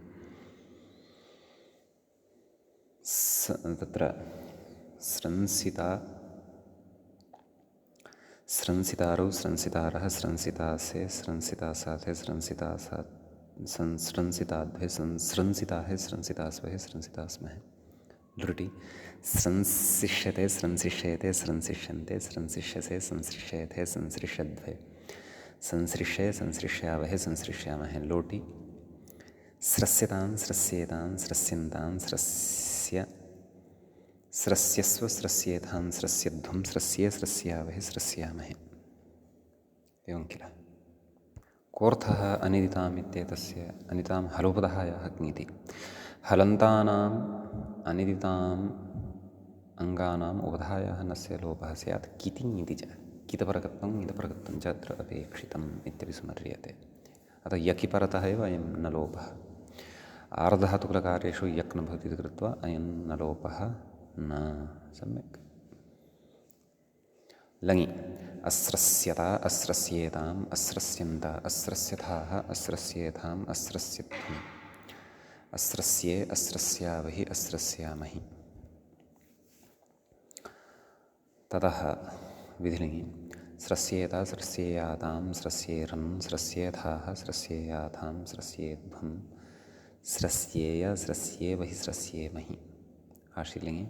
तत्र स्रंसिता स्रंसितारौ स्रंसितारः स्रंसितासे स्रंसितासाथे स्रंसितासात् संस्रंसिताद्भे संस्रंसिता है स्रंसितास्वहे स्रंसितास्महे लृटि संसिष्यते स्रंसिष्येते स्रंसिष्यन्ते स्रंसिष्यसे संसृष्येते संसृष्यद्भे संसृष्ये संसृष्यावहे संसृष्यामहे लोटि स्रस्यतां स्रस्येतां स्रस्यन्तां स्रस्य स्रस्यस्व स्रस्येतां स्रस्यध्वं स्रस्ये स्रस्यावहे स्रस्यामहे एवं किल कोऽर्थः अनिदिताम् इत्येतस्य अनितां हलोपदः यः ज्ञेति हलन्तानाम् अनिदिताम् अङ्गानाम् उपधायाः नस्य लोपः स्यात् किति इति च कितपरकत्वम् इतपरकत्वं च अत्र अपेक्षितम् इत्यपि स्मर्यते अतः यकि परतः एव अयं न लोपः आर्धधातुककार्येषु यक् न भवति इति कृत्वा अयं न लोपः न सम्यक् लङि अस्रस्यता अस्रस्येताम् अस्रस्यन्त अस्रस्यथाः अस्रस्येथाम् अस्रस्यध्वम् अस्रस्ये अस्रस्यावहि अस्रस्यामहि ततः विधिलिङि स्रस्येता स्रस्येयातां स्रस्येरन् स्रस्येथाः स्रस्येयाथां स्रस्येध्वं स्रस्येय स्रस्येवहि स्रस्येमहि आशीर्लिङि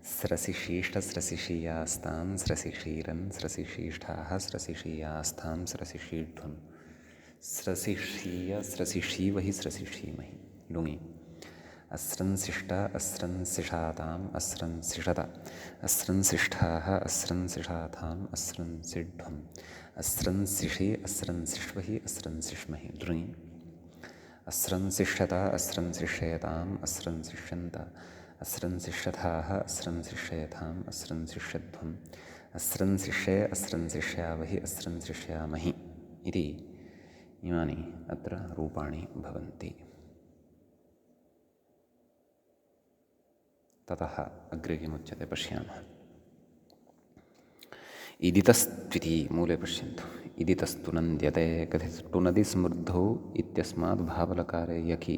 स्रसिशीष्ट स्रसिशीयास्तां स्रसिशीरन् स्रसिशीष्ठाः स्रसिशीयास्तां स्रसिशीध्वं स्रसिशीय स्रसिशीवहि स्रसिशीमहि लुङि अस्रंसिष्ट अस्रंसिषाताम् अस्रंसिषत अस्रंसिष्ठाः अस्रंसिषाथाम् अस्रंसिध्वम् अस्रंसिषि अस्रंसिष्वहि अस्रंसिष्महि लृङि अस्रंसिष्यत अस्रंसिष्येताम् अस्रंसिष्यन्त अस्रंसिष्यथाः अस्रंसिष्येथाम् अस्रंसिष्यध्वम् अस्रंसिष्ये अस्रंसिष्यावहि अस्रंसिष्यामहि इति इमानि अत्र रूपाणि भवन्ति ततः अग्रे किमुच्यते पश्यामः इदितस्त्विति मूले पश्यन्तु इदितस्तु नन्द्यते कथितुनदि स्मृद्धौ इत्यस्मात् भावलकारे यकि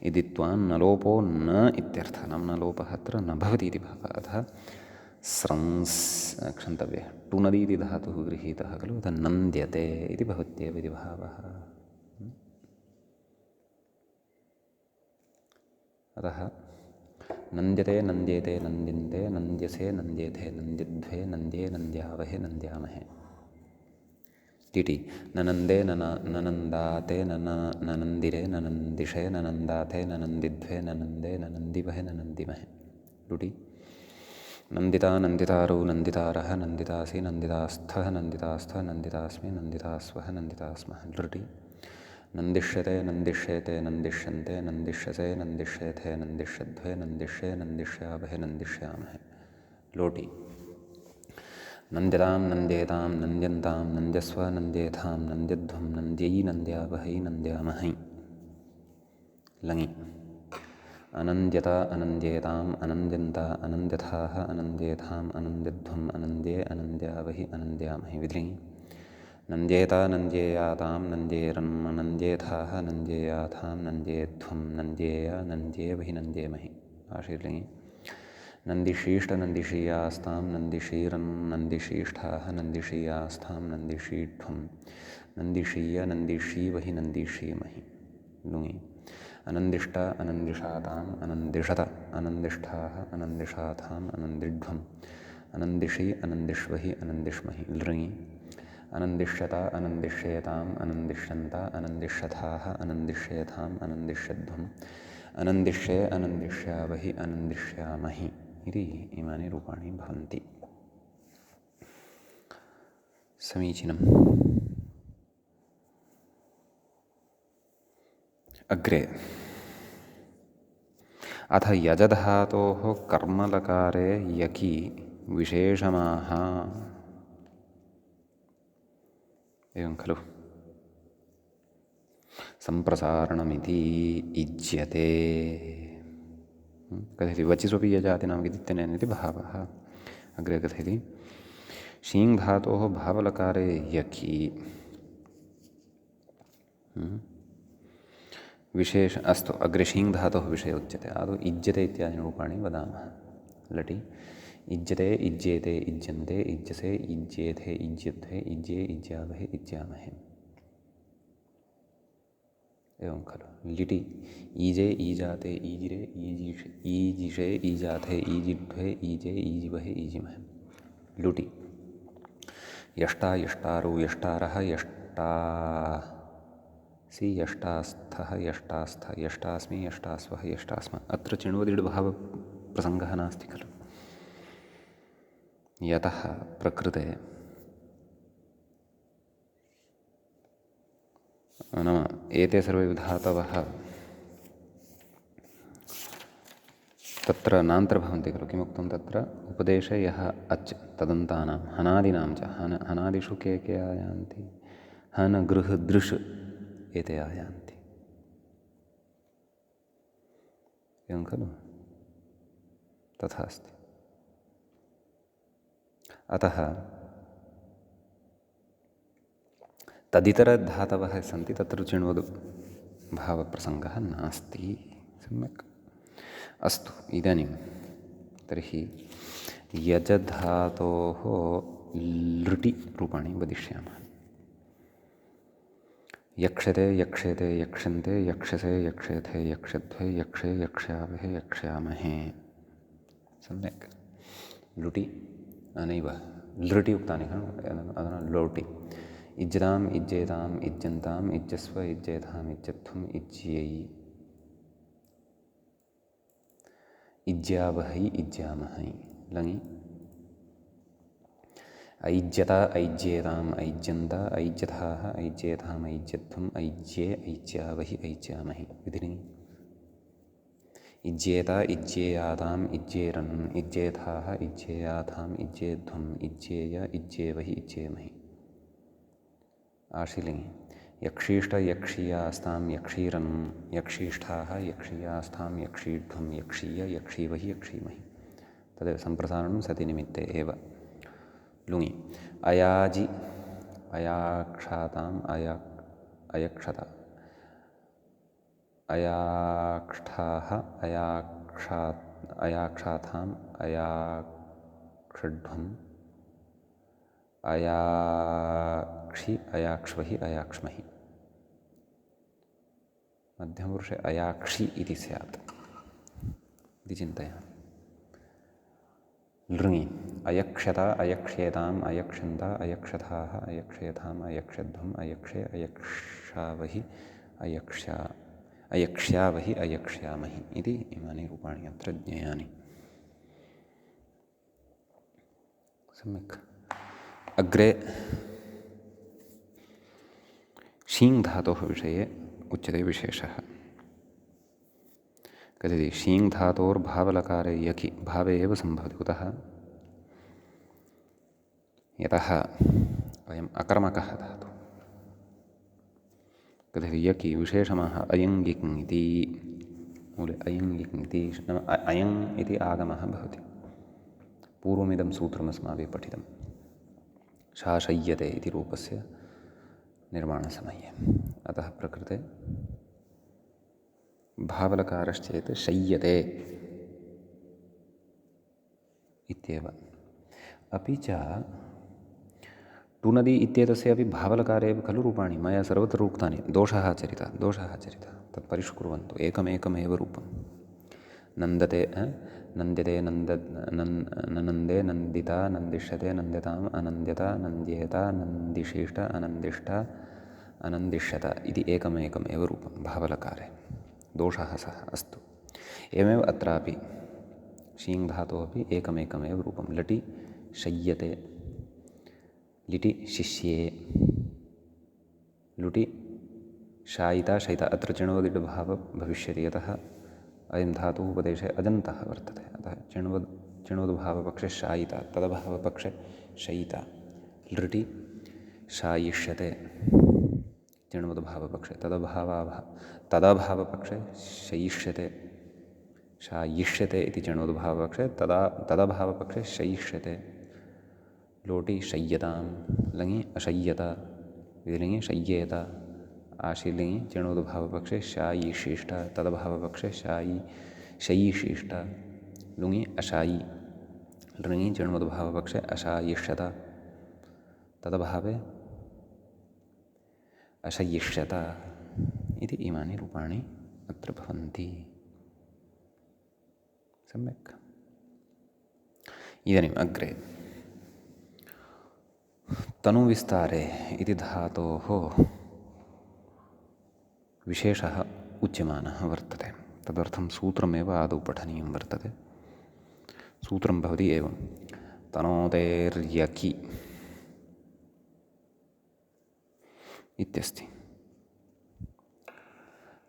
इदित्वान् न लोपो न इत्यर्थः नाम न लोपः अत्र न भवति इति भावः अतः स्रंस् क्षन्तव्यः टुनदि इति धातुः गृहीतः खलु अतः नन्द्यते इति भवत्येव इति भावः अतः नन्द्यते नन्द्येते नन्द्यन्ते नन्द्यसे नन्द्येथे नन्द्यध्वे नन्द्ये नन्द्यावहे नन्द्यामहे तिटि ननन्दे ननन्दाते ननन्दिरे ननन्दिषे ननन्दाथे ननन्दिध्वे ननन्दे ननन्दिवहे ननन्दिमहे लुटि नन्दिता नन्दितारौ नन्दितारः नन्दितासि नन्दितास्थः नन्दितास्थ नन्दितास्मि नन्दितास्वः नन्दितास्मः लृटि नन्दिष्यते नन्दिष्येते नन्दिष्यन्ते नन्दिष्यसे नन्दिष्येथे नन्दिष्यध्वे नन्दिष्ये नन्दिष्यावहे नन्दिष्यामहे लोटि नन्द्यतां नन्द्येतां नन्द्यन्तां नन्द्यस्व नन्द्येथां नन्द्यध्वं नन्द्यै नन्द्यावहै नन्द्यामहै लङि अनन्द्यत अनन्द्येताम् अनन्द्यन्त अनन्द्यथाः अनन्द्येथाम् अनन्द्यध्वम् अनन्द्ये अनन्द्यावहि अनन्द्यामहि विधिलिङि नन्द्येता नन्द्येयातां नन्द्येरन् नन्द्येथाः नन्द्येयाथां नन्द्येध्वं नन्द्येय नन्द्येवहि नन्द्येमहि आशीर्लिङि नन्दिशीष्ट नन्दिशीयास्तां नन्दिशीरन् नन्दिशीष्ठाः नन्दिशीयास्थां नन्दिशीध्वं नन्दिशीय नन्दिशीवहि नन्दिशीमहि लुङि अनन्दिष्ट अनन्दिषाताम् अनन्दिषत अनन्दिष्ठाः अनन्दिषाथाम् अनन्दिध्वम् अनन्दिषि अनन्दिष्वहि अनन्दिष्महि लृङि अनन्दिष्यत अनन्दिष्येताम् अनन्दिष्यन्त अनन्दिष्यथाः अनन्दिष्येथाम् अनन्दिष्यध्वम् अनन्दिष्ये अनन्दिष्यावहि अनन्दिष्यामहि इति इमानि रूपाणि भवन्ति समीचीनम् अग्रे अथ यजधातोः कर्मलकारे यकि विशेषमाह एवं खलु सम्प्रसारणमिति इज्यते कथयति वचि स्वकीयजातीनां विदित्यनेन इति भावः अग्रे कथयति शीङ् धातोः भावलकारे यकि विशेष अस्तु अग्रे शीङ् धातोः विषये उच्यते आदौ इज्यते इत्यादीनि रूपाणि वदामः लटि इज्यते इज्येते इज्यन्ते इज्यसे इज्येथे इज्यध्वे इज्ये इज्यावहे इज्यामहे एवं खलु। लिटि ईजे ईजाते ईजिरे ईजिषे ईजाथे ईजिह्वे ईजे ईजिवहे ईजिमहे। लुटि यष्टा यष्टारौ यष्टारः यष्टासि यष्टास्थः यष्टास्थ यष्टास्मि यष्टास्वः यष्टास्म। अत्र चिण्वदिड्भावप्रसङ्गः नास्ति खलु। यतः प्रकृते नाम एते सर्वे धातवः तत्र नान्तर्भवन्ति खलु। किमुक्तं तत्र उपदेशे यः अच् तदन्तानां हनादीनां च हनादिषु के आयान्ति हन गृह दृश् एते आयान्ति एवं खलु। तथा अस्ति। अतः तदितरधातवः सन्ति तत्र चिण्वद् भावप्रसङ्गः नास्ति। सम्यक् अस्तु। इदानीं तर्हि यजधातोः लृटि रूपाणि वदिष्यामः। यक्षते यक्षेते यक्षन्ते यक्षसे यक्षेथे यक्षध्वे यक्षे यक्ष्यावहे यक्ष्यामहे। सम्यक्। लुटि अनैव लृटि उक्तानि खलु। अधुना लोटि इज्जताम् इज्जेताम् इज्जन्ताम् इज्जस्व इज्जेताम् इज्जत्वम् इज्यै इज्यावहै इज्यामहै। लङि ऐज्यत ऐज्येताम् ऐज्यन्त ऐज्यथाः ऐज्येताम् ऐज्यध्वम् ऐज्ये ऐज्यावहि ऐज्यामहि। विधिलिङि इज्येत इज्येयाताम् इज्येरन् इज्येथाः इज्येयाथाम् इज्येध्वम् इज्येय इज्येवहि इज्येमहि। आशीलिङि यक्षीष्ट यक्षीयास्तां यक्षीरन् यक्षीष्ठाः यक्षीयास्तां यक्षीध्वं यक्षीय यक्षीवहि यक्षीमहि। तदेव सम्प्रसारणं सति निमित्ते एव। लुङि अयाजि अयाक्षाताम् अयक्षत अयाक्षाः अयाक्षाथाम् अयाक्षध्वम् अयाक्षि अयाक्ष्वहि अयाक्ष्महि। मध्यमपुरुषे अयाक्षि इति स्यात् इति चिन्तयामि। लृङि अयक्षत अयक्ष्येताम् अयक्ष्यन्त अयक्षथाः अयक्ष्येताम् अयक्षध्वम् अयक्षे अयक्षावहि अयक्ष्यावहि अयक्ष्यामहि इति इमानि रूपाणि अत्र ज्ञेयानि। सम्यक्। अग्रे शीङ् धातोः विषये उच्यते विशेषः। कथयति शीङ् धातोर्भावलकारे यकि भावे एव सम्भवति। कुतः? यतः अयम् अकर्मकः धातुः। कथयति यकि विशेषणः अयं यिङ् इति मूले अयं यिङ् इति नाम अयम् इति आगमः भवति। पूर्वमिदं सूत्रमस्माभिः पठितं शाशय्यते इति रूपस्य निर्माणसमये। अतः प्रकृते भावलकारश्चेत् शय्यते इत्येव। अपि च टुनदि इत्येतस्यापि भावलकारे एव खलु रूपाणि मया सर्वत्र उक्तानि। दोषः आचरितः तत् परिष्कुर्वन्तु। एकमेकमेव रूपं। नन्दते नन्द्यते ननन्दे नन्दिता नन्दिष्यते नन्द्यताम् अनन्द्यता नन्द्येत नन्दिशिष्ट अनन्दिष्ट अनन्दिष्यत इति एकमेकमेव रूपं भावलकारे। दोषः सः। अस्तु। एवमेव अत्रापि शीङ् धातोः अपि एकमेकमेव रूपं। लटि शय्यते लिटि शिष्ये लुटि शायिता शयिता। अत्र चिण्वदिड्भावः भविष्यति। यतः अयं धातुः उपदेशे अजन्तः वर्तते। अतः चिण्वद्भावपक्षे शायिता तदभावपक्षे शयिता। लृटि शायिष्यते चिण्वद्भावपक्षे तदभावपक्षे शयिष्यते शायिष्यते इति चिण्वद्भावपक्षे तदभावपक्षे शयिष्यते। लोटि शय्यतां। लङि अशय्यत। विधिलिङि शय्येत। आशीलिङि चिण्वद्भावपक्षे शायिशिष्ट तदभावपक्षे शयिशिष्ट। लुङि अशायि। लृङि चिण्वद्भावपक्षे अशायिष्यत तदभावे अशयिष्यत इति इमानि रूपाणि अत्र भवन्ति। सम्यक्। इदानीम् अग्रे तनुविस्तारे इति धातोः विशेषः उच्यमानः वर्तते। तदर्थं सूत्रमेव आदौ पठनीयं वर्तते। सूत्रं भवति एवं: तनोतेर्यकि इत्यस्ति।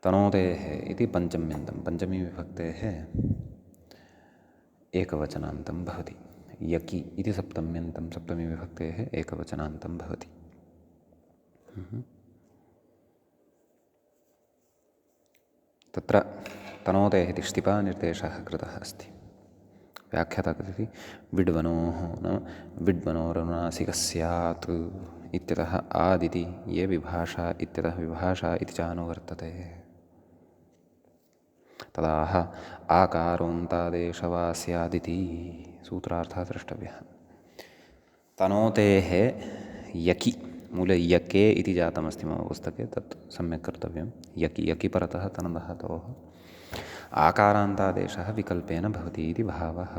तनोतेः इति पञ्चम्यन्तं, पञ्चमी विभक्तेः एकवचनान्तं भवति। यकि इति सप्तम्यन्तं, सप्तमी विभक्तेः एकवचनान्तं भवति। तत्र तनोतेः इति ष्टिपानिर्देशः कृतः अस्ति। व्याख्याता कथयति विड्वनोः नाम विड्वनोरनुनासिकः स्यात् इत्यतः आदिति ये विभाषा इत्यतः विभाषा इति चानुवर्तते। तदाह आकारोन्तादेशवा स्यादिति सूत्रार्थः द्रष्टव्यः। तनोतेः यकि, मूले यके इति जातमस्ति मम पुस्तके, तत् सम्यक् कर्तव्यं। यकि, यकि परतः तनधातोः आकारान्तादेशः विकल्पेन भवति इति भावः।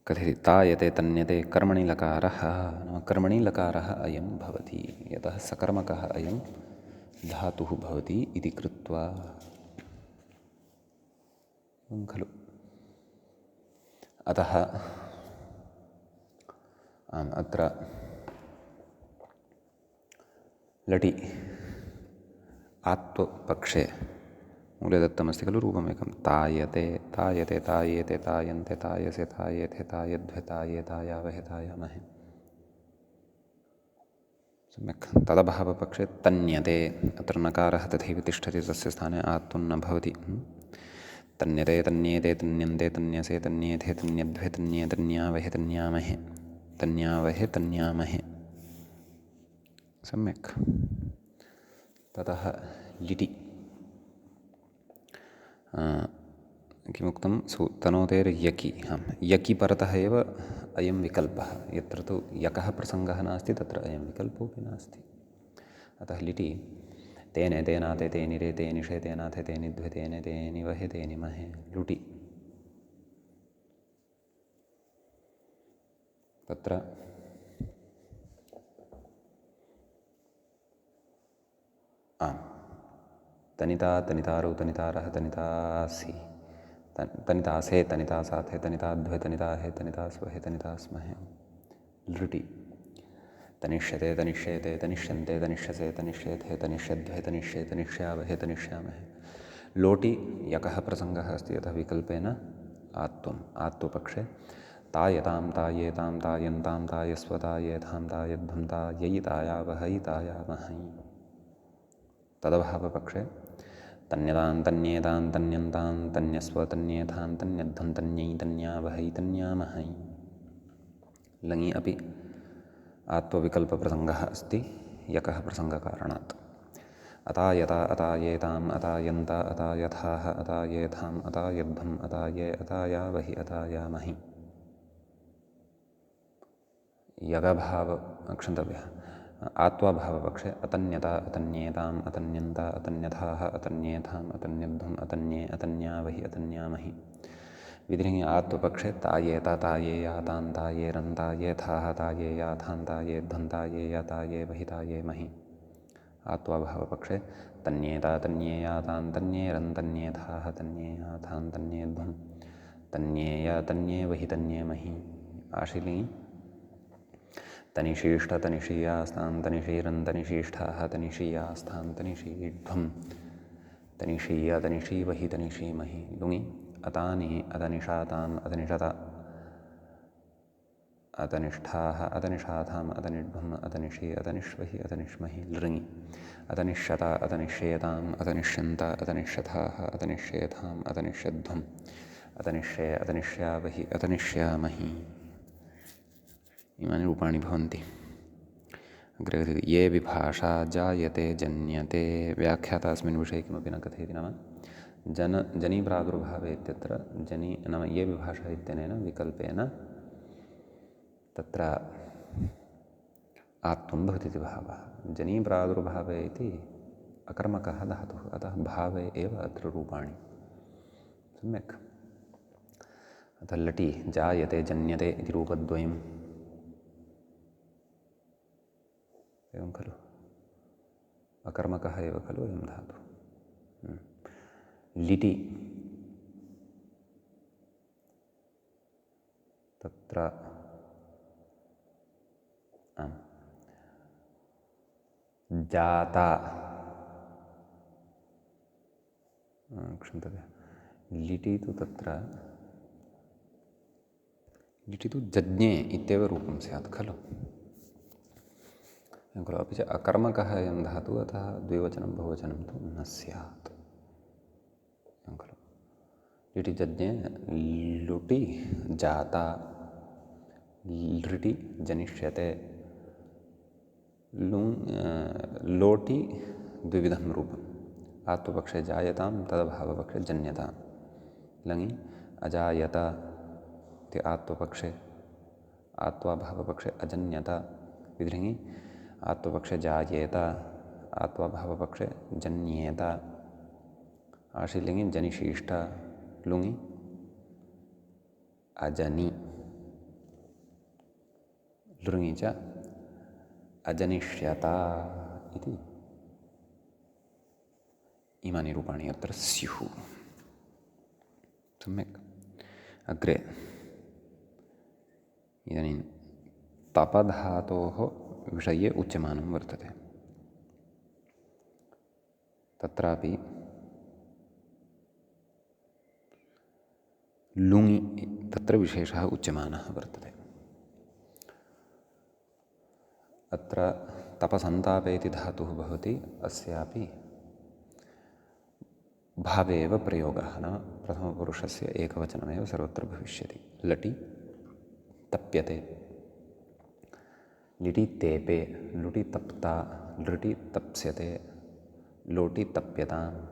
कथयति तायते तन्यते कर्मणि लकारः, नाम कर्मणि लकारः अयं भवति, यतः सकर्मकः अयं धातुः भवति इति कृत्वा। खलु अतः अत्र लटि आत्वपक्षे मूले दत्तमस्ति खलु रूपमेकं तायते तायते तायेते तायन्ते तायसे तायेथे तायध्वे ताये तायावहे तायामहे। सम्यक्। तदभावपक्षे तन्यते, अत्र नकारः तथैव तिष्ठति, तस्य स्थाने आत्वं न भवति। तन्यते तन्येते तन्यन्ते तन्यसे तन्येथे तन्यध्वे तन्ये तन्यावहे तन्यामहे तन्यावहे तन्यामहे। सम्यक्। ततः लिटि किमुक्तं तनोतेर्यकि, यकि परतः एव अयं विकल्पः। यत्र तु यकः प्रसङ्गः नास्ति तत्र अयं विकल्पोऽपि नास्ति। अतः लिटि तेने तेनाते तेनिरे तेनिषे तेनाथे तेनिध्वे तेने तेनिवहे तेनिमहे लुटि। तत्र तनिता तनितारौ तनितारः तनितासि तनितासे तनितासाथे तनिताध्वे तनिताहे तनितास्वहे तनितास्महे लृटि। तनिष्यते तनिष्येते तनिष्यन्ते तनिष्यसे तनिष्येथे तनिष्यध्वे तनिष्ये तनिष्यावहे तनिष्यामहे। लोटि यकः प्रसङ्गः अस्ति, यतः विकल्पेन आत्वम्, आत्वपक्षे तायतां तायेतां तायन्तां तायस्व तायेथां तायध्वं तायै तायावहै तायामहै। तदभावपक्षे तन्यतां तन्येतां तन्यन्तां तन्यस्व तन्येथां तन्यध्वं तन्यै तन्यावहै तन्यामहै। लङि अपि आत्वविकल्पप्रसङ्गः अस्ति यकः प्रसङ्गकारणात्। अतायता अतायेताम् अतायन्त अतायथाः अतायेथाम् अतायध्वम् अताये अतायावहि अतायामहि। यगभाव क्षन्तव्यः। आत्वाभावपक्षे अतन्यता अतन्येताम् अतन्यन्त अतन्यथाः अतन्येथाम् अतन्यध्वम् अतन्ये अतन्यावहि अतन्यामहि। विधिलिङ्गि आत्वपक्षे तायेता तायेयातां तायेरन्तायेथाः तायेयाथां तायेध्वं तायेयतायेवहि तायेमहि। आत्वाभावपक्षे तन्येता तन्येयातां तन्येरन्तन्येथाः तन्येयाथां तन्येध्वं तन्येय तन्येवहि तन्येमहि। आशीलिङ्गि तनिशीष्ठ तनिशीयास्तां तनिशीरन्तनिशीष्ठाः तनिशीयास्थां तनिशीध्वं तनिशीय तनिशीवहि तनिशीमहि। लुङि अतानि अतनिषाताम् अतनिषत अतनिष्ठाः अतनिषाथाम् अतनिध्वम् अतनिषि अतनिष्वहि अतनिष्महि। लृङि अतनिष्यत अतनिष्येताम् अतनिष्यन्त अतनिष्यथाः अतनिष्येथाम् अतनिष्यध्वम् अतनिष्ये अतनिष्यावहि अतनिष्यामहि। इमानि रूपाणि भवन्ति। अग्रे कथयति ये विभाषा जायते जन्यते। व्याख्याता अस्मिन् विषये किमपि न कथयति, नाम जनि प्रादुर्भावे इत्यत्र जनि नाम ये विभाषा इत्यनेन विकल्पेन तत्र आत्वं भवति इति भावः। जनी प्रादुर्भावे इति अकर्मकः धातुः, अतः भावे एव अत्र रूपाणि। सम्यक्। अतः लटि जायते जन्यते इति रूपद्वयम् एवं खलु, अकर्मकः एव खलु अयं धातुः। लिटि तत्र जाता, क्षम्यतां, लिटि तु तत्र लिटि तु जज्ञे इत्येव रूपं स्यात् खलु, खलु। अपि च अकर्मकः अयं धातुः, अतः द्विवचनं बहुवचनं तु न स्यात् खलु। लिटि जज्ञे लुटि जाता, लृटि जनिष्यते, लोटि द्विविधं रूपम्। आत्वपक्षे जायतां, तदभावपक्षे जन्यतां। लङि अजायत इति आत्वपक्षे, आत्वाभावपक्षे अजन्यत। विधृङि आत्वपक्षे जायेत, आत्वाभावपक्षे जन्येत। आशीलिङि जनिशीष्ट, लुङि अजनि, लृङि च अजनिष्यत इति इमानि रूपाणि अत्र स्युः। सम्यक्। अग्रे इदानीं तपधातोः विषये उच्यमानं वर्तते। तत्रापि लुङि तत्र विशेषः उच्यमानः वर्तते। अत्र तपसन्तापे इति धातुः भवति, अस्यापि भावे एव प्रयोगः, नाम प्रथमपुरुषस्य एकवचनमेव सर्वत्र भविष्यति। लटि तप्यते, लिटि तेपे, लुटि तप्ता, लृटि तप्स्यते, लोटि तप्यतां,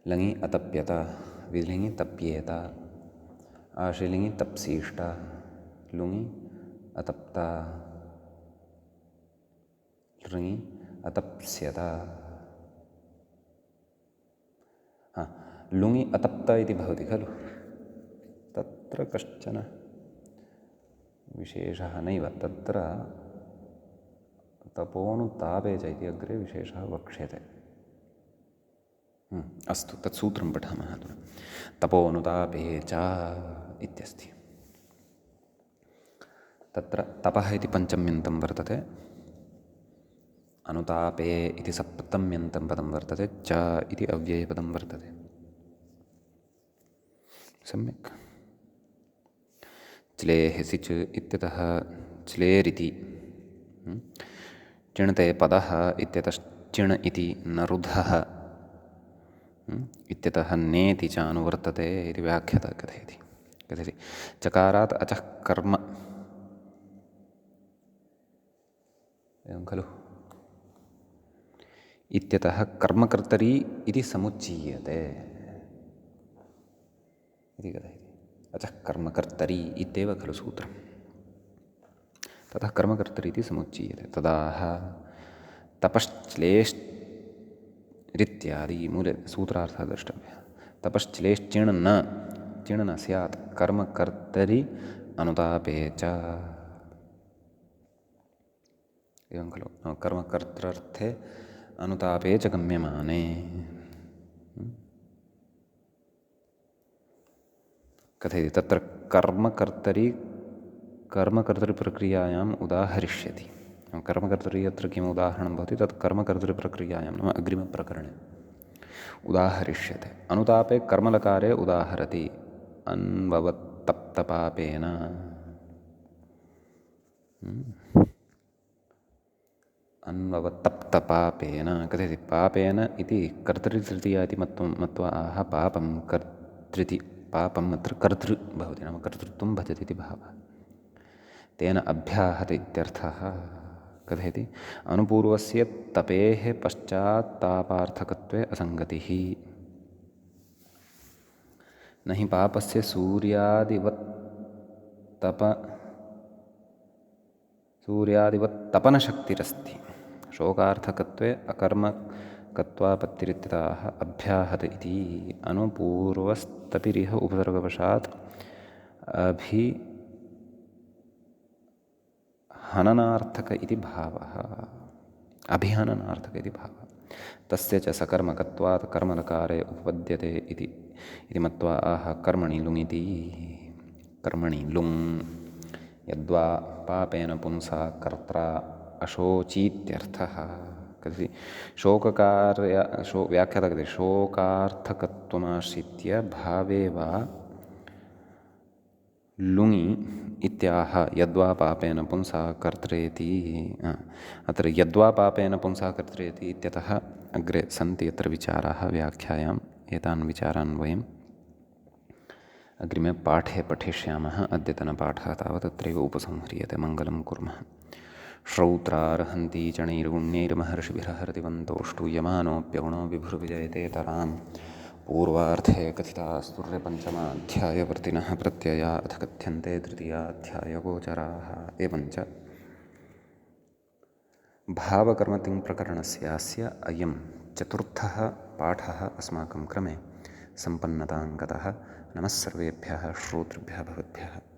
लङि अतप्यत, विलिङि तप्येत, आशीलिङि तप्सीष्ट, लुङि अतप्ता, लृङि अतप्स्यत। लुङि अतप्त इति भवति खलु, तत्र कश्चन विशेषः नैव, तत्र तपोनुतापे च इति अग्रे विशेषः वक्ष्यते। अस्तु, तत् सूत्रं पठामः अधुना। तपोनुतापे च इत्यस्ति। तत्र तपः इति पञ्चम्यन्तं वर्तते, अनुतापे इति सप्तम्यन्तं पदं वर्तते, च इति अव्ययपदं वर्तते। सम्यक्। च्लेः सिच् इत्यतः च्लेरिति, चिणते पदः इत्यतश्चिण् इति, नरुधः इत्यतः नेति च अनुवर्तते इति व्याख्याता कथयति। चकारात् अचः कर्म, एवं खलु, इत्यतः कर्मकर्तरी इति समुच्चीयते इति कथयति। अचः कर्मकर्तरी इत्येव खलु सूत्रम्, ततः कर्मकर्तरी इति समुच्चीयते। तदाह तपश्च्लेश्रित्यादि मूले सूत्रार्थः द्रष्टव्यः। तपश्च्लेश्चिण् न स्यात्, कर्मकर्तरि अनुतापे च, एवं खलु। कर्मकर्तृर्थे अनुतापे च गम्यमाने। कथयति तत्र कर्मकर्तरिप्रक्रियायाम् उदाहरिष्यति। कर्मकर्तरि अत्र किम् उदाहरणं भवति, तत् कर्मकर्तरिप्रक्रियायां नाम अग्रिमप्रकरणे उदाहरिष्यते। अनुतापे कर्मलकारे उदाहरति, अन्ववत्तप्तपापेन, अन्ववत्तप्तपापेन कथयति। पापेन इति कर्तरितृतीया इति मत्वा आह पापं कर्तृति, पापम् अत्र कर्तृ भवति, नाम कर्तृत्वं भजति इति भावः। तेन अभ्याहत इत्यर्थः। कथयति अनुपूर्वस्य तपेः पश्चात्तापार्थकत्वे असङ्गतिः। न हि पापस्य सूर्यादिवत् तपनशक्तिरस्ति। शोकार्थकत्वे अकर्मकत्वापत्तिरित्यताः अभ्याहत इति अनुपूर्वस्तपिरिह उपसर्गवशात् अभिहननार्थक इति भावः। अभिहननार्थक इति भावः। तस्य च सकर्मकत्वात् कर्मणकारे उपपद्यते इति मत्वा आह कर्मणि लुङिति। कर्मणि लुङ् यद्वा पापेन पुंसा कर्त्रा अशोचीत्यर्थः। व्याख्याता कहते शोकार्थकत्वमाश्रित्य भावे वा लुङि इत्याह यद्वा पापेन पुंसा कर्त्रेति। अत्र यद्वा पापेन पुंसा कर्त्रेति इत्यतः अग्रे सन्ति अत्र विचाराः व्याख्यायाम्। एतान् विचारान् वयम् अग्रिमे पाठे पठिष्यामः। अद्यतनपाठः तावत् अत्रैव उपसंह्रियते। मङ्गलं कुर्मः। श्रौत्रार्हन्ति चणैर्गुण्यैर्महर्षिभिः विभुर्विजयते तराम्। पूर्वार्धे कथितास्तुर्यपञ्चमाध्यायवर्तिनः प्रत्यया अथ कथ्यन्ते तृतीयाध्यायगोचराः। एवञ्च भावकर्मतिङ्प्रकरणस्यास्य अयं चतुर्थः पाठः अस्माकं क्रमे सम्पन्नतां गतः। नमः सर्वेभ्यः श्रोतृभ्यः भवद्भ्यः।